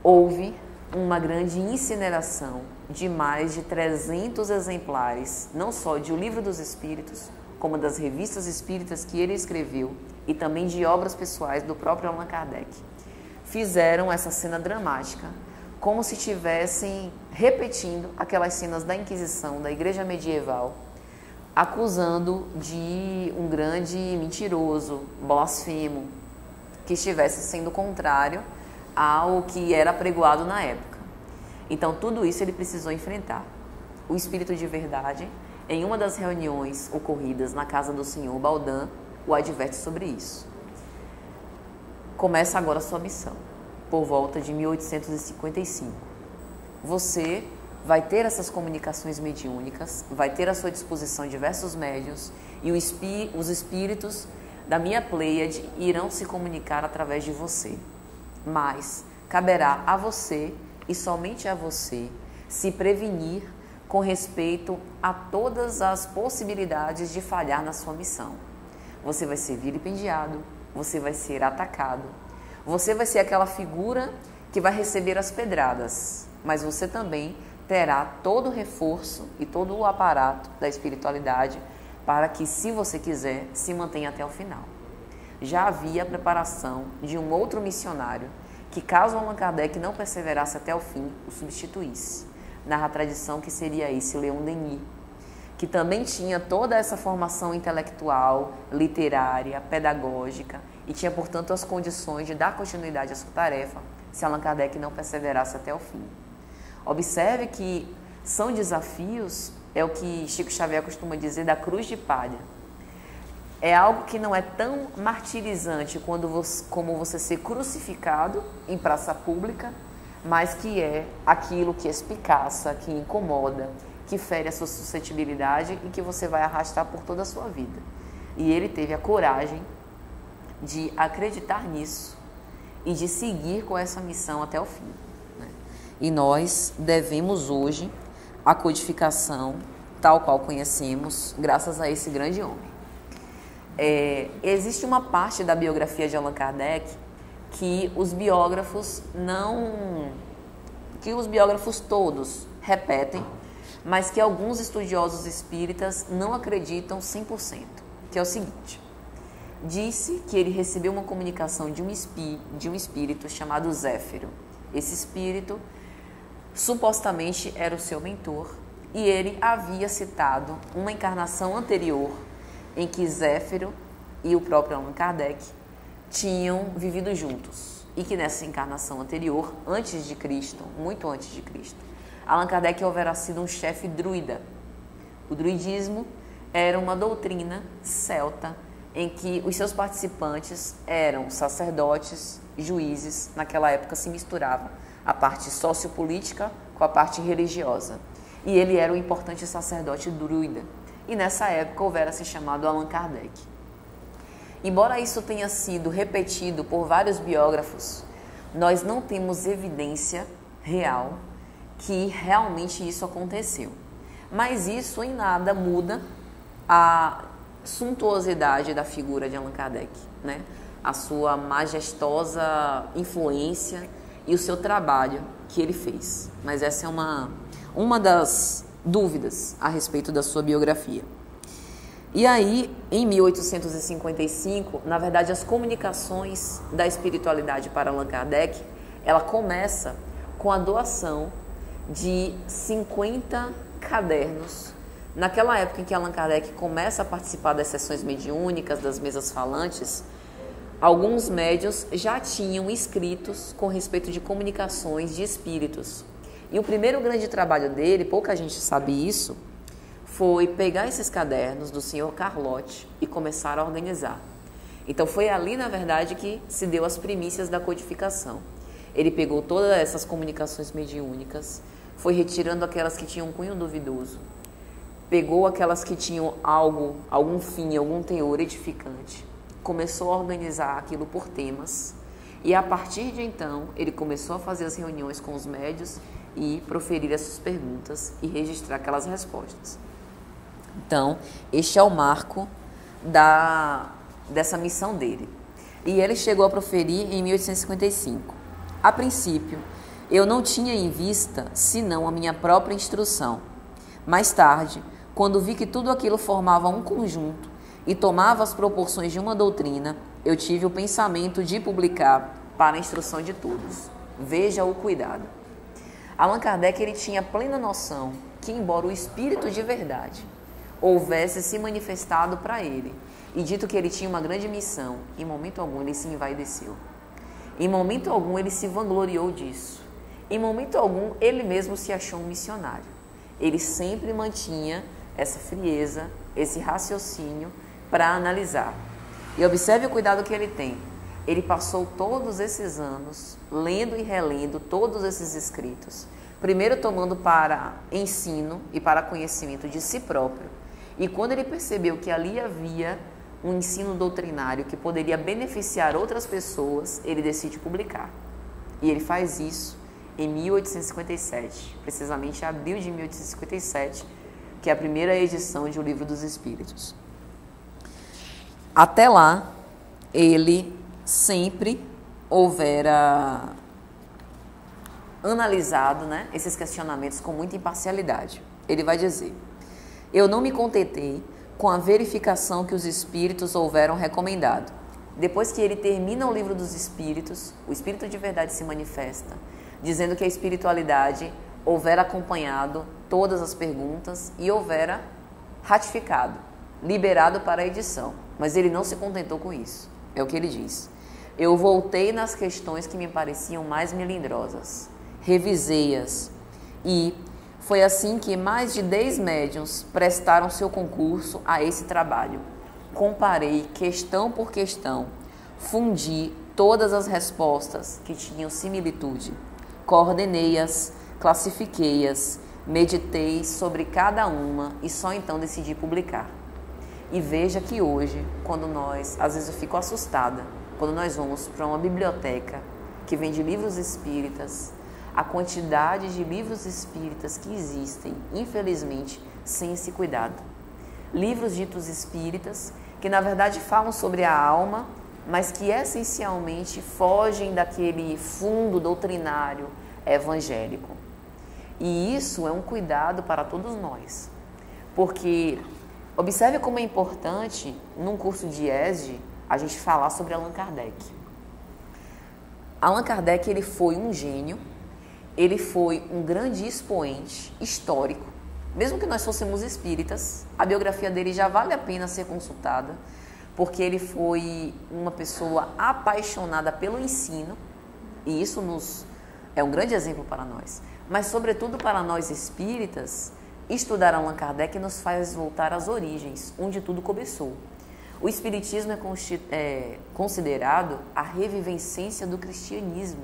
Houve uma grande incineração de mais de 300 exemplares, não só de O Livro dos Espíritos, como das revistas espíritas que ele escreveu e também de obras pessoais do próprio Allan Kardec. Fizeram essa cena dramática, como se estivessem repetindo aquelas cenas da Inquisição, da Igreja Medieval, acusando de um grande mentiroso, blasfemo, que estivesse sendo contrário ao que era apregoado na época. Então, tudo isso ele precisou enfrentar. O Espírito de Verdade, em uma das reuniões ocorridas na casa do senhor Baldin, o adverte sobre isso. Começa agora a sua missão, por volta de 1855. Você vai ter essas comunicações mediúnicas, vai ter à sua disposição diversos médiuns e os espíritos da minha Pleiade irão se comunicar através de você. Mas caberá a você e somente a você se prevenir com respeito a todas as possibilidades de falhar na sua missão. Você vai ser vilipendiado, você vai ser atacado, você vai ser aquela figura que vai receber as pedradas, mas você também terá todo o reforço e todo o aparato da espiritualidade para que, se você quiser, se mantenha até o final. Já havia a preparação de um outro missionário que, caso Allan Kardec não perseverasse até o fim, o substituísse. Narra a tradição que seria esse Leon Denis, que também tinha toda essa formação intelectual, literária, pedagógica e tinha, portanto, as condições de dar continuidade à sua tarefa se Allan Kardec não perseverasse até o fim. Observe que são desafios, é o que Chico Xavier costuma dizer, da cruz de palha. É algo que não é tão martirizante como você ser crucificado em praça pública, mas que é aquilo que espicaça, que incomoda, que fere a sua suscetibilidade e que você vai arrastar por toda a sua vida. E ele teve a coragem de acreditar nisso e de seguir com essa missão até o fim, né? E nós devemos hoje a codificação tal qual conhecemos, graças a esse grande homem. Existe uma parte da biografia de Allan Kardec que os biógrafos todos repetem, mas que alguns estudiosos espíritas não acreditam 100%, que é o seguinte: disse que ele recebeu uma comunicação de um espírito chamado Zéfiro. Esse espírito supostamente era o seu mentor e ele havia citado uma encarnação anterior em que Zéfiro e o próprio Allan Kardec tinham vivido juntos e que nessa encarnação anterior, antes de Cristo, muito antes de Cristo, Allan Kardec houvera sido um chefe druida. O druidismo era uma doutrina celta em que os seus participantes eram sacerdotes, juízes. Naquela época se misturava a parte sociopolítica com a parte religiosa. E ele era um importante sacerdote druida. E nessa época houvera se chamado Allan Kardec. Embora isso tenha sido repetido por vários biógrafos, nós não temos evidência real que realmente isso aconteceu. Mas isso em nada muda a suntuosidade da figura de Allan Kardec, né? A sua majestosa influência e o seu trabalho que ele fez. Mas essa é uma das dúvidas a respeito da sua biografia. E aí, em 1855, na verdade, as comunicações da espiritualidade para Allan Kardec, ela começa com a doação de 50 cadernos. Naquela época em que Allan Kardec começa a participar das sessões mediúnicas, das mesas falantes, alguns médiuns já tinham escritos com respeito de comunicações de espíritos. E o primeiro grande trabalho dele, pouca gente sabe isso, foi pegar esses cadernos do senhor Carlotti e começar a organizar. Então foi ali, na verdade, que se deu as primícias da codificação. Ele pegou todas essas comunicações mediúnicas, foi retirando aquelas que tinham um cunho duvidoso, pegou aquelas que tinham algum fim, algum teor edificante, começou a organizar aquilo por temas e a partir de então ele começou a fazer as reuniões com os médiuns e proferir essas perguntas e registrar aquelas respostas. Então, este é o marco dessa missão dele. E ele chegou a proferir em 1855. A princípio, eu não tinha em vista senão a minha própria instrução. Mais tarde, quando vi que tudo aquilo formava um conjunto e tomava as proporções de uma doutrina, eu tive o pensamento de publicar para a instrução de todos. Veja o cuidado. Allan Kardec ele tinha plena noção que, embora o espírito de verdade houvesse se manifestado para ele e dito que ele tinha uma grande missão, em momento algum ele se envaideceu. Em momento algum ele se vangloriou disso. Em momento algum ele mesmo se achou um missionário. Ele sempre mantinha essa frieza, esse raciocínio para analisar. E observe o cuidado que ele tem. Ele passou todos esses anos lendo e relendo todos esses escritos, primeiro tomando para ensino e para conhecimento de si próprio. E quando ele percebeu que ali havia um ensino doutrinário que poderia beneficiar outras pessoas, ele decide publicar. E ele faz isso em 1857, precisamente em abril de 1857, que é a primeira edição de O Livro dos Espíritos. Até lá, ele sempre houvera analisado, né, esses questionamentos com muita imparcialidade. Ele vai dizer: eu não me contentei com a verificação que os espíritos houveram recomendado. Depois que ele termina o Livro dos Espíritos, o Espírito de Verdade se manifesta, dizendo que a espiritualidade houvera acompanhado todas as perguntas e houvera ratificado, liberado para a edição. Mas ele não se contentou com isso. É o que ele diz. Eu voltei nas questões que me pareciam mais melindrosas, revisei-as e foi assim que mais de 10 médiuns prestaram seu concurso a esse trabalho. Comparei questão por questão, fundi todas as respostas que tinham similitude, coordenei-as, classifiquei-as, meditei sobre cada uma e só então decidi publicar. E veja que hoje, quando às vezes eu fico assustada, quando nós vamos para uma biblioteca que vende livros espíritas, a quantidade de livros espíritas que existem, infelizmente, sem esse cuidado. Livros ditos espíritas, que na verdade falam sobre a alma, mas que essencialmente fogem daquele fundo doutrinário evangélico. E isso é um cuidado para todos nós, porque observe como é importante, num curso de ESG, a gente falar sobre Allan Kardec. Allan Kardec, ele foi um gênio, ele foi um grande expoente histórico. Mesmo que nós fôssemos espíritas, a biografia dele já vale a pena ser consultada, porque ele foi uma pessoa apaixonada pelo ensino, e isso é um grande exemplo para nós. Mas, sobretudo para nós espíritas, estudar Allan Kardec nos faz voltar às origens, onde tudo começou. O espiritismo é considerado a revivescência do cristianismo.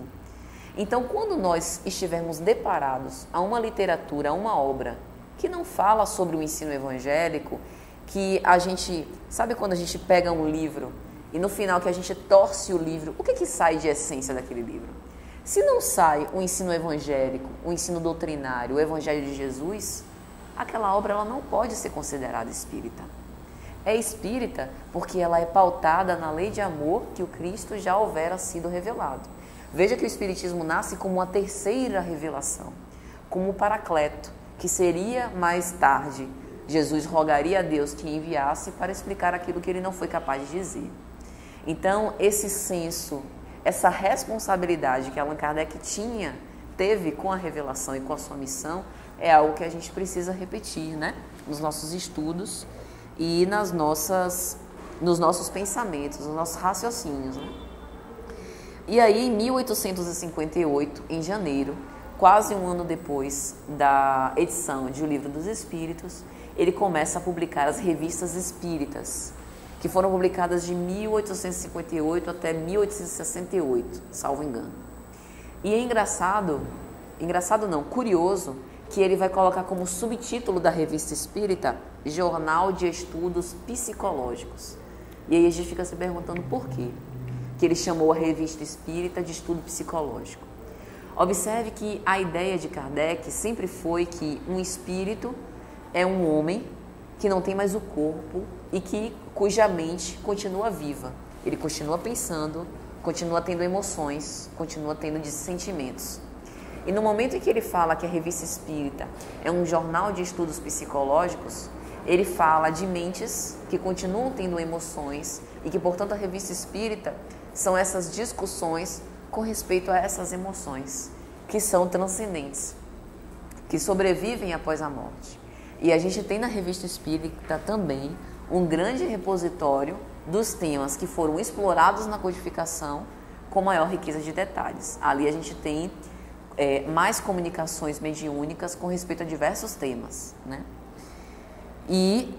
Então, quando nós estivermos deparados a uma literatura, a uma obra que não fala sobre o ensino evangélico, que a gente, sabe quando a gente pega um livro e no final que a gente torce o livro, o que sai de essência daquele livro? Se não sai o ensino evangélico, o ensino doutrinário, o evangelho de Jesus, aquela obra ela não pode ser considerada espírita. É espírita porque ela é pautada na lei de amor que o Cristo já houvera sido revelado. Veja que o espiritismo nasce como uma terceira revelação, como o Paracleto, que seria mais tarde. Jesus rogaria a Deus que enviasse para explicar aquilo que ele não foi capaz de dizer. Então, esse senso, essa responsabilidade que Allan Kardec teve com a revelação e com a sua missão, é algo que a gente precisa repetir, né? Nos nossos estudos e nos nossos pensamentos, nos nossos raciocínios, né? E aí, em 1858, em janeiro, quase um ano depois da edição de O Livro dos Espíritos, ele começa a publicar as revistas espíritas, que foram publicadas de 1858 até 1868, salvo engano. E é curioso, que ele vai colocar como subtítulo da revista espírita Jornal de Estudos Psicológicos. E aí a gente fica se perguntando por quê que ele chamou a revista espírita de estudo psicológico. Observe que a ideia de Kardec sempre foi que um espírito é um homem que não tem mais o corpo e cuja mente continua viva. Ele continua pensando, continua tendo emoções, continua tendo sentimentos. E no momento em que ele fala que a revista espírita é um jornal de estudos psicológicos, ele fala de mentes que continuam tendo emoções e que, portanto, a revista espírita são essas discussões com respeito a essas emoções, que são transcendentes, que sobrevivem após a morte. E a gente tem na revista espírita também um grande repositório dos temas que foram explorados na codificação com maior riqueza de detalhes. Ali a gente tem mais comunicações mediúnicas com respeito a diversos temas, né? E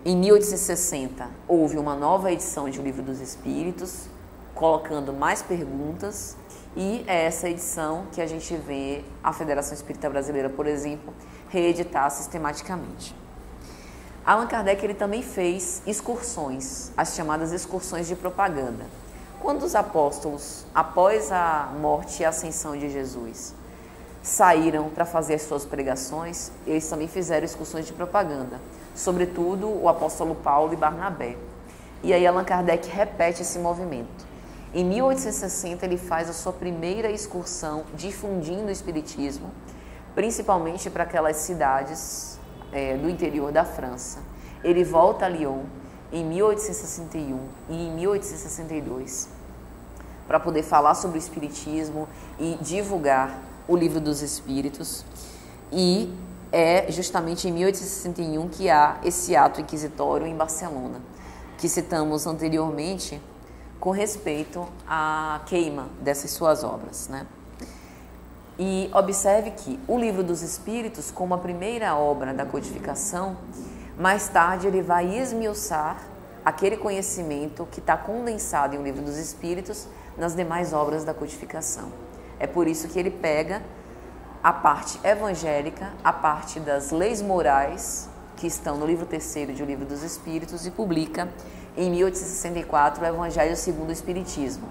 em 1860 houve uma nova edição de O Livro dos Espíritos, colocando mais perguntas, e é essa edição que a gente vê a Federação Espírita Brasileira, por exemplo, reeditar sistematicamente. Allan Kardec ele também fez excursões, as chamadas excursões de propaganda. Quando os apóstolos, após a morte e a ascensão de Jesus, saíram para fazer as suas pregações, eles também fizeram excursões de propaganda, sobretudo o apóstolo Paulo e Barnabé. E aí Allan Kardec repete esse movimento. Em 1860 ele faz a sua primeira excursão difundindo o espiritismo, principalmente para aquelas cidades do interior da França. Ele volta a Lyon em 1861 e em 1862 para poder falar sobre o espiritismo e divulgar o Livro dos Espíritos, e é justamente em 1861 que há esse ato inquisitório em Barcelona, que citamos anteriormente com respeito à queima dessas suas obras, né? E observe que o Livro dos Espíritos, como a primeira obra da codificação, mais tarde ele vai esmiuçar aquele conhecimento que está condensado em O Livro dos Espíritos nas demais obras da codificação. É por isso que ele pega a parte evangélica, a parte das leis morais, que estão no livro 3º de O Livro dos Espíritos, e publica em 1864 o Evangelho segundo o Espiritismo,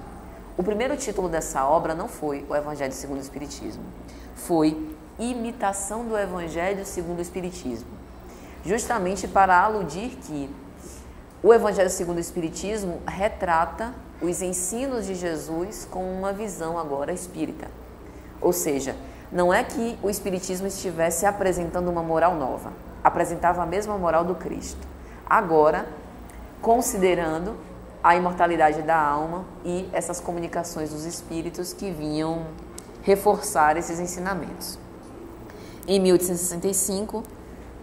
O primeiro título dessa obra não foi o Evangelho segundo o Espiritismo, foi Imitação do Evangelho segundo o Espiritismo, justamente para aludir que o Evangelho segundo o Espiritismo retrata os ensinos de Jesus com uma visão agora espírita. Ou seja, não é que o Espiritismo estivesse apresentando uma moral nova, apresentava a mesma moral do Cristo. Agora, considerando a imortalidade da alma e essas comunicações dos espíritos que vinham reforçar esses ensinamentos. Em 1865,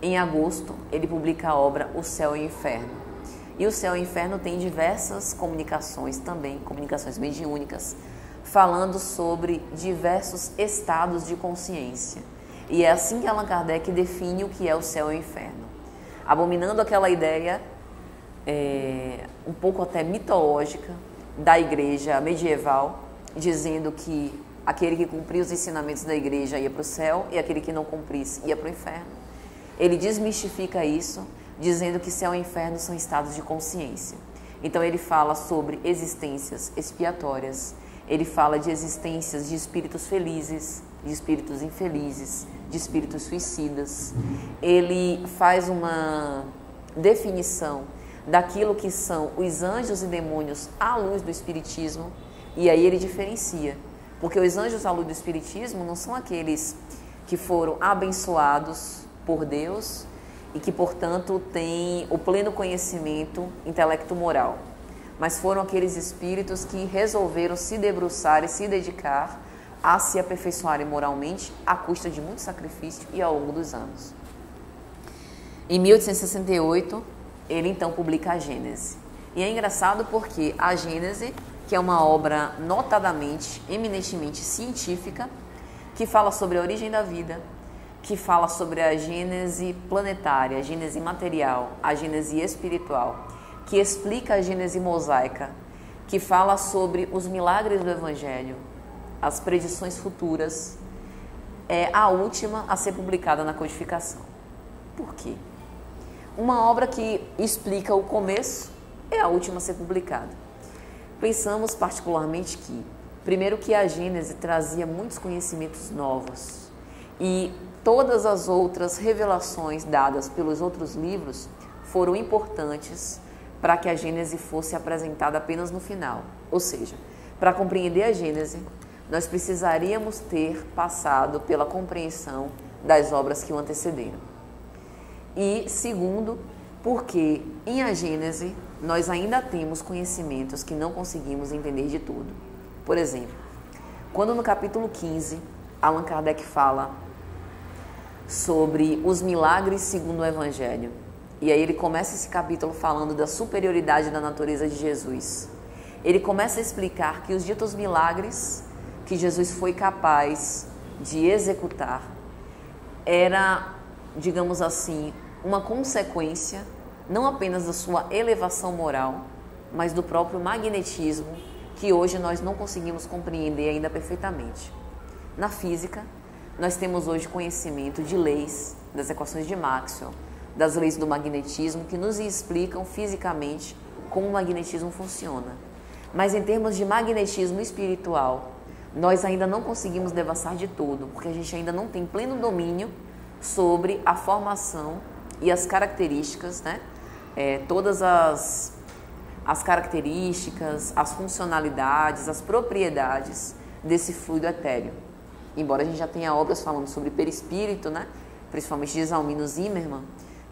em agosto, ele publica a obra O Céu e o Inferno. E o Céu e o Inferno tem diversas comunicações também, comunicações mediúnicas, falando sobre diversos estados de consciência. E é assim que Allan Kardec define o que é o céu e o inferno, abominando aquela ideia um pouco até mitológica da igreja medieval, dizendo que aquele que cumpria os ensinamentos da igreja ia para o céu e aquele que não cumprisse ia para o inferno. Ele desmistifica isso, dizendo que céu e inferno são estados de consciência. Então ele fala sobre existências expiatórias, ele fala de existências de espíritos felizes, de espíritos infelizes, de espíritos suicidas. Ele faz uma definição daquilo que são os anjos e demônios à luz do Espiritismo, e aí ele diferencia, porque os anjos à luz do Espiritismo não são aqueles que foram abençoados por Deus e que, portanto, têm o pleno conhecimento intelecto-moral, mas foram aqueles espíritos que resolveram se debruçar e se dedicar a se aperfeiçoarem moralmente à custa de muito sacrifício e ao longo dos anos. Em 1868, ele então publica a Gênese. E é engraçado porque a Gênese, que é uma obra notadamente, eminentemente científica, que fala sobre a origem da vida, que fala sobre a gênese planetária, a gênese material, a gênese espiritual, que explica a gênese mosaica, que fala sobre os milagres do Evangelho, as predições futuras, é a última a ser publicada na codificação. Por quê? Uma obra que explica o começo é a última a ser publicada. Pensamos particularmente que, primeiro, que a Gênese trazia muitos conhecimentos novos e todas as outras revelações dadas pelos outros livros foram importantes para que a Gênese fosse apresentada apenas no final. Ou seja, para compreender a Gênese, nós precisaríamos ter passado pela compreensão das obras que o antecederam. E, segundo, porque em a Gênese nós ainda temos conhecimentos que não conseguimos entender de tudo. Por exemplo, quando no capítulo 15, Allan Kardec fala sobre os milagres segundo o Evangelho, e aí ele começa esse capítulo falando da superioridade da natureza de Jesus. Ele começa a explicar que os ditos milagres que Jesus foi capaz de executar era, digamos assim, uma consequência não apenas da sua elevação moral, mas do próprio magnetismo que hoje nós não conseguimos compreender ainda perfeitamente. Na física, nós temos hoje conhecimento de leis, das equações de Maxwell, das leis do magnetismo que nos explicam fisicamente como o magnetismo funciona. Mas em termos de magnetismo espiritual, nós ainda não conseguimos devassar de todo, porque a gente ainda não tem pleno domínio sobre a formação e as características, né? Todas as características, as funcionalidades, as propriedades desse fluido etéreo. Embora a gente já tenha obras falando sobre perispírito, né? Principalmente de Zalmino Zimmermann,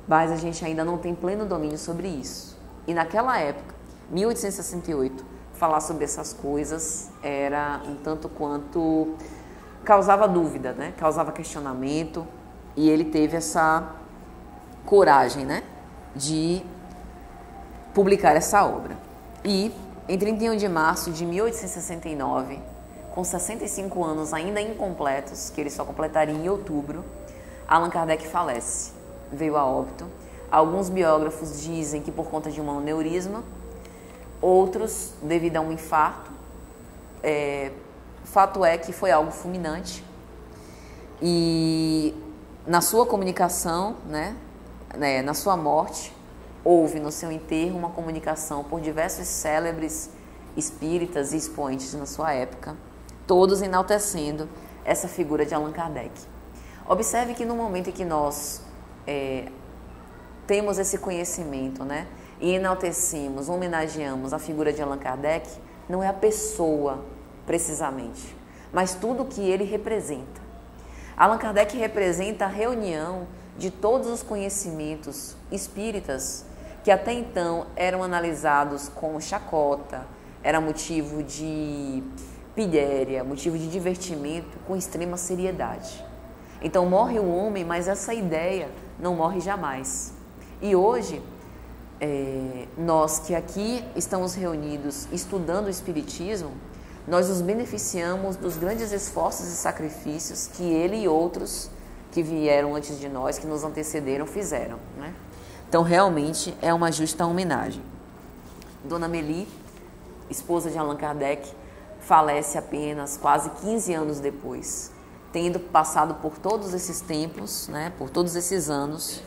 mas a gente ainda não tem pleno domínio sobre isso. E naquela época, 1868, falar sobre essas coisas era um tanto quanto causava dúvida, né? Causava questionamento, e ele teve essa coragem, né, de publicar essa obra. E em 31 de março de 1869, com 65 anos ainda incompletos, que ele só completaria em outubro, Allan Kardec falece, veio a óbito. Alguns biógrafos dizem que por conta de um aneurisma, outros devido a um infarto. Fato é que foi algo fulminante. E na sua comunicação, na sua morte, houve no seu enterro uma comunicação por diversos célebres espíritas e expoentes na sua época, todos enaltecendo essa figura de Allan Kardec. Observe que no momento em que nós temos esse conhecimento, né, e enaltecemos, homenageamos a figura de Allan Kardec, não é a pessoa precisamente, mas tudo o que ele representa. Allan Kardec representa a reunião de todos os conhecimentos espíritas que até então eram analisados com chacota, era motivo de pilhéria, motivo de divertimento, com extrema seriedade. Então morre o homem, mas essa ideia não morre jamais. E hoje, nós que aqui estamos reunidos estudando o Espiritismo, nós nos beneficiamos dos grandes esforços e sacrifícios que ele e outros que vieram antes de nós, que nos antecederam, fizeram, né? Então, realmente, é uma justa homenagem. Dona Mélie, esposa de Allan Kardec, falece apenas quase 15 anos depois, tendo passado por todos esses tempos, né, por todos esses anos,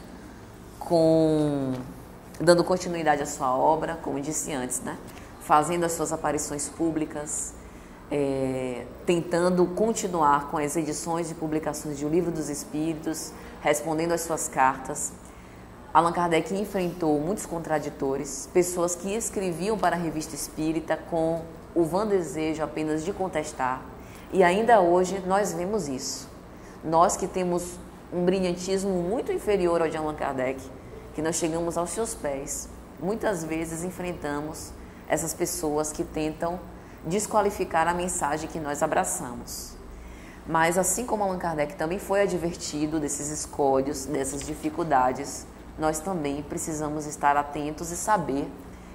dando continuidade à sua obra, como disse antes, né, fazendo as suas aparições públicas, tentando continuar com as edições e publicações de O Livro dos Espíritos, respondendo às suas cartas. Allan Kardec enfrentou muitos contraditores, pessoas que escreviam para a Revista Espírita com o vã desejo apenas de contestar, e ainda hoje nós vemos isso. Nós que temos um brilhantismo muito inferior ao de Allan Kardec, que nós chegamos aos seus pés, muitas vezes enfrentamos essas pessoas que tentam desqualificar a mensagem que nós abraçamos. Mas assim como Allan Kardec também foi advertido desses escolhos, dessas dificuldades, nós também precisamos estar atentos e saber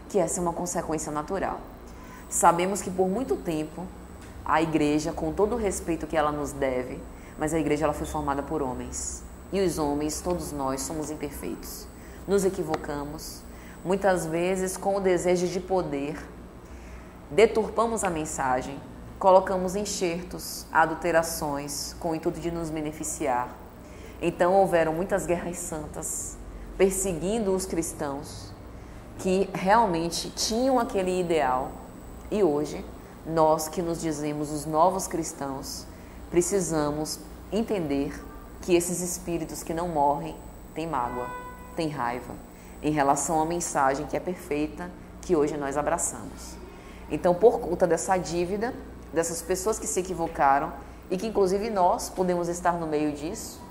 que essa é uma consequência natural. Sabemos que por muito tempo a igreja, com todo o respeito que ela nos deve, mas a igreja ela foi formada por homens. E os homens, todos nós, somos imperfeitos. Nos equivocamos, muitas vezes com o desejo de poder, deturpamos a mensagem, colocamos enxertos, adulterações, com o intuito de nos beneficiar. Então houveram muitas guerras santas, perseguindo os cristãos que realmente tinham aquele ideal. E hoje, nós que nos dizemos os novos cristãos, precisamos entender que esses espíritos que não morrem têm mágoa, têm raiva, em relação à mensagem que é perfeita, que hoje nós abraçamos. Então, por conta dessa dívida, dessas pessoas que se equivocaram, e que inclusive nós podemos estar no meio disso,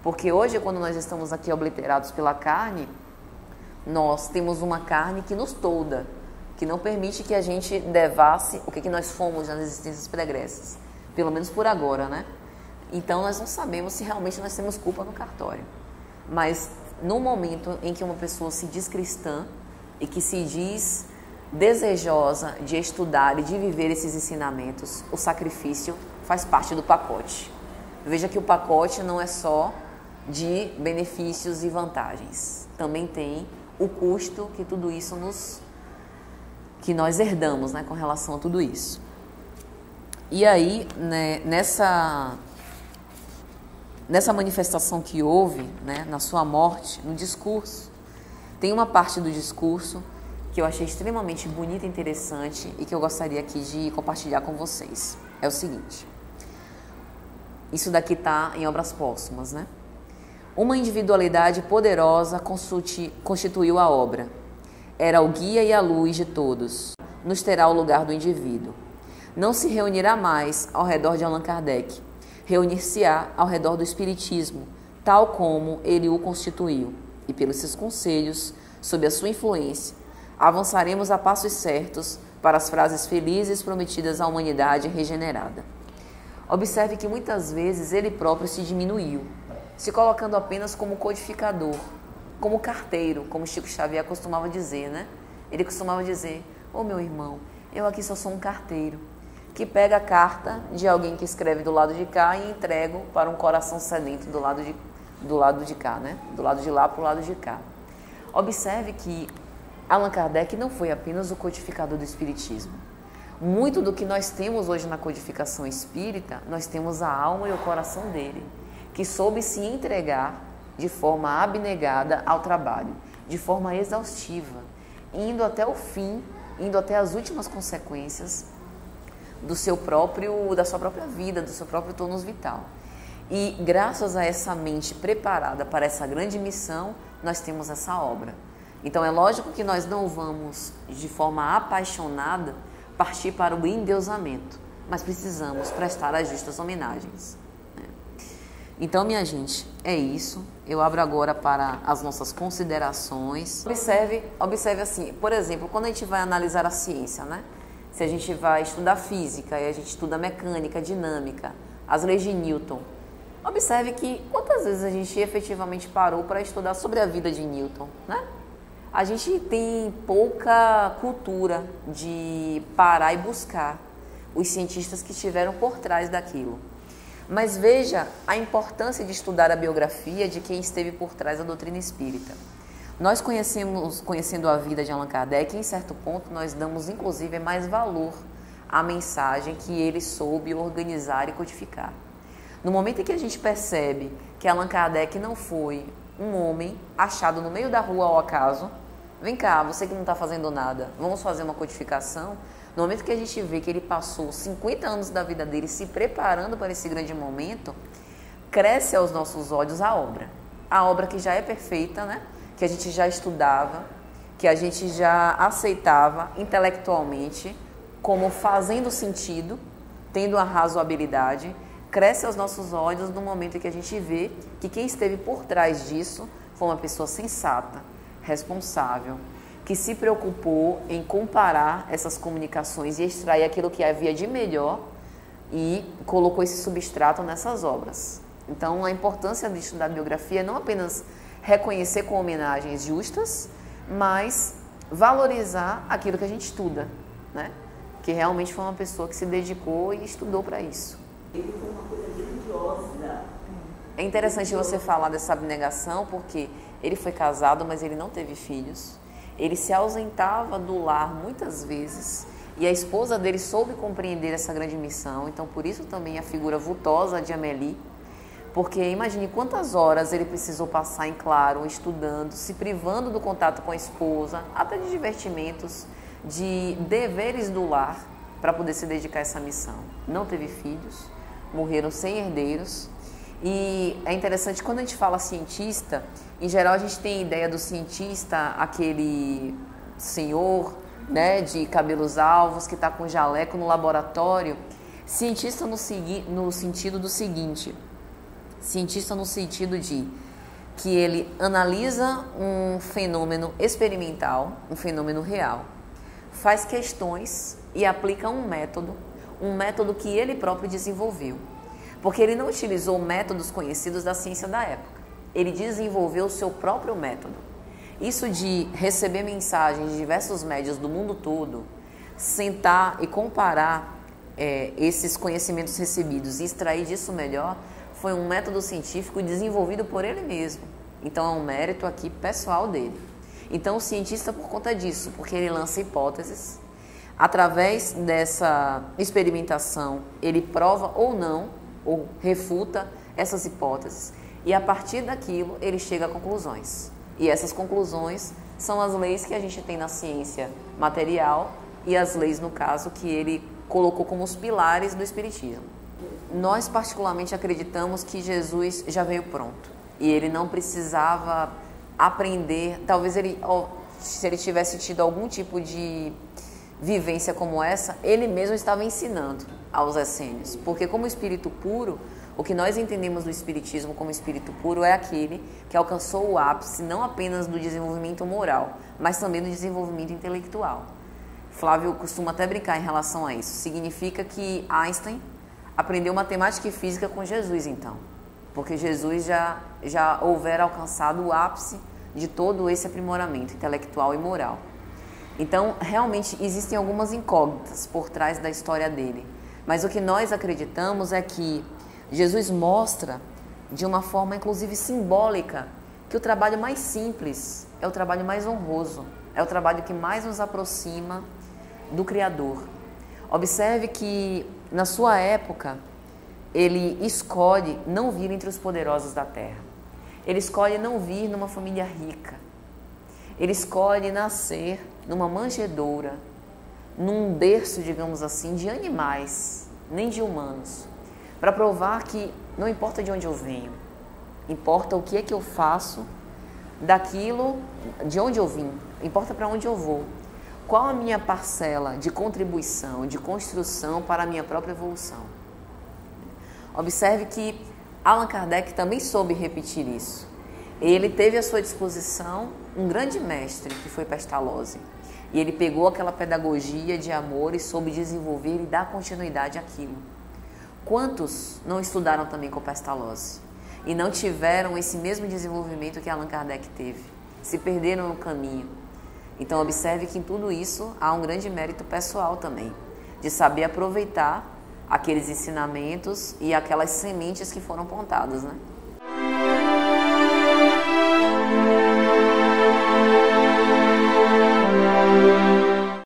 porque hoje, quando nós estamos aqui obliterados pela carne, nós temos uma carne que nos tolda, que não permite que a gente devasse o que nós fomos nas existências pregressas, pelo menos por agora, né? Então, nós não sabemos se realmente nós temos culpa no cartório. Mas, no momento em que uma pessoa se diz cristã e que se diz desejosa de estudar e de viver esses ensinamentos, o sacrifício faz parte do pacote. Veja que o pacote não é só de benefícios e vantagens. Também tem o custo que tudo isso que nós herdamos, né, com relação a tudo isso. E aí, né, nessa manifestação que houve, né, na sua morte, no discurso, tem uma parte do discurso que eu achei extremamente bonita e interessante e que eu gostaria aqui de compartilhar com vocês. É o seguinte, isso daqui está em Obras Póstumas, né? Uma individualidade poderosa constituiu a obra. Era o guia e a luz de todos. Nos terá o lugar do indivíduo. Não se reunirá mais ao redor de Allan Kardec. Reunir-se-á ao redor do Espiritismo, tal como ele o constituiu. E pelos seus conselhos, sob a sua influência, avançaremos a passos certos para as frases felizes prometidas à humanidade regenerada. Observe que muitas vezes ele próprio se diminuiu, se colocando apenas como codificador, como carteiro, como Chico Xavier costumava dizer, né? Ele costumava dizer, ô meu irmão, eu aqui só sou um carteiro, que pega a carta de alguém que escreve do lado de cá e entrego para um coração sedento do lado de cá, né? Do lado de lá para o lado de cá. Observe que Allan Kardec não foi apenas o codificador do Espiritismo. Muito do que nós temos hoje na codificação espírita, nós temos a alma e o coração dele, que soube se entregar de forma abnegada ao trabalho, de forma exaustiva, indo até o fim indo até as últimas consequências da sua própria vida, do seu próprio tônus vital. E graças a essa mente preparada para essa grande missão, nós temos essa obra. Então é lógico que nós não vamos, de forma apaixonada, partir para o endeusamento, mas precisamos prestar as justas homenagens. Então, minha gente, é isso. Eu abro agora para as nossas considerações. Observe assim, por exemplo, quando a gente vai analisar a ciência, né? Se a gente vai estudar física e a gente estuda mecânica, dinâmica, as leis de Newton, observe que quantas vezes a gente efetivamente parou para estudar sobre a vida de Newton, né? A gente tem pouca cultura de parar e buscar os cientistas que estiveram por trás daquilo. Mas veja a importância de estudar a biografia de quem esteve por trás da doutrina espírita. Nós conhecendo a vida de Allan Kardec, em certo ponto nós damos inclusive mais valor à mensagem que ele soube organizar e codificar. No momento em que a gente percebe que Allan Kardec não foi um homem achado no meio da rua ao acaso, vem cá, você que não está fazendo nada, vamos fazer uma codificação. No momento que a gente vê que ele passou 50 anos da vida dele se preparando para esse grande momento, cresce aos nossos olhos a obra que já é perfeita, né? Que a gente já estudava, que a gente já aceitava intelectualmente como fazendo sentido, tendo a razoabilidade, cresce aos nossos olhos no momento em que a gente vê que quem esteve por trás disso foi uma pessoa sensata, responsável, que se preocupou em comparar essas comunicações e extrair aquilo que havia de melhor e colocou esse substrato nessas obras. Então, a importância de estudar a biografia é não apenas reconhecer com homenagens justas, mas valorizar aquilo que a gente estuda, né? Que realmente foi uma pessoa que se dedicou e estudou para isso. Ele foi uma coisa grandiosa. É interessante você falar dessa abnegação, porque ele foi casado, mas ele não teve filhos. Ele se ausentava do lar muitas vezes e a esposa dele soube compreender essa grande missão. Então, por isso também a figura vultosa de Amélie, porque imagine quantas horas ele precisou passar em claro, estudando, se privando do contato com a esposa, até de divertimentos, de deveres do lar, para poder se dedicar a essa missão. Não teve filhos, morreram sem herdeiros. E é interessante, quando a gente fala cientista, em geral a gente tem a ideia do cientista, aquele senhor, né, de cabelos alvos, que está com jaleco no laboratório. Cientista no sentido do seguinte, cientista no sentido de que ele analisa um fenômeno experimental, um fenômeno real, faz questões e aplica um método que ele próprio desenvolveu. Porque ele não utilizou métodos conhecidos da ciência da época. Ele desenvolveu o seu próprio método. Isso de receber mensagens de diversos médios do mundo todo, sentar e comparar esses conhecimentos recebidos e extrair disso melhor, foi um método científico desenvolvido por ele mesmo. Então é um mérito aqui pessoal dele. Então o cientista, por conta disso, porque ele lança hipóteses, através dessa experimentação, ele prova ou não, ou refuta essas hipóteses, e a partir daquilo ele chega a conclusões. E essas conclusões são as leis que a gente tem na ciência material e as leis, no caso, que ele colocou como os pilares do Espiritismo. Nós particularmente acreditamos que Jesus já veio pronto e ele não precisava aprender, talvez se ele tivesse tido algum tipo de vivência como essa, ele mesmo estava ensinando aos essênios, porque como espírito puro, o que nós entendemos do espiritismo como espírito puro é aquele que alcançou o ápice não apenas do desenvolvimento moral, mas também do desenvolvimento intelectual. Flávio costuma até brincar em relação a isso. Significa que Einstein aprendeu matemática e física com Jesus, então, porque Jesus já houvera alcançado o ápice de todo esse aprimoramento intelectual e moral. Então, realmente, existem algumas incógnitas por trás da história dele. Mas o que nós acreditamos é que Jesus mostra, de uma forma inclusive simbólica, que o trabalho mais simples é o trabalho mais honroso, é o trabalho que mais nos aproxima do Criador. Observe que, na sua época, ele escolhe não vir entre os poderosos da terra. Ele escolhe não vir numa família rica. Ele escolhe nascer numa manjedoura, num berço, digamos assim, de animais, nem de humanos, para provar que não importa de onde eu venho, importa o que é que eu faço daquilo, de onde eu vim, importa para onde eu vou. Qual a minha parcela de contribuição, de construção para a minha própria evolução? Observe que Allan Kardec também soube repetir isso. Ele teve à sua disposição um grande mestre, que foi Pestalozzi. E ele pegou aquela pedagogia de amor e soube desenvolver e dar continuidade àquilo. Quantos não estudaram também com Pestalozzi e não tiveram esse mesmo desenvolvimento que Allan Kardec teve? Se perderam no caminho. Então observe que em tudo isso há um grande mérito pessoal também, de saber aproveitar aqueles ensinamentos e aquelas sementes que foram plantadas, né?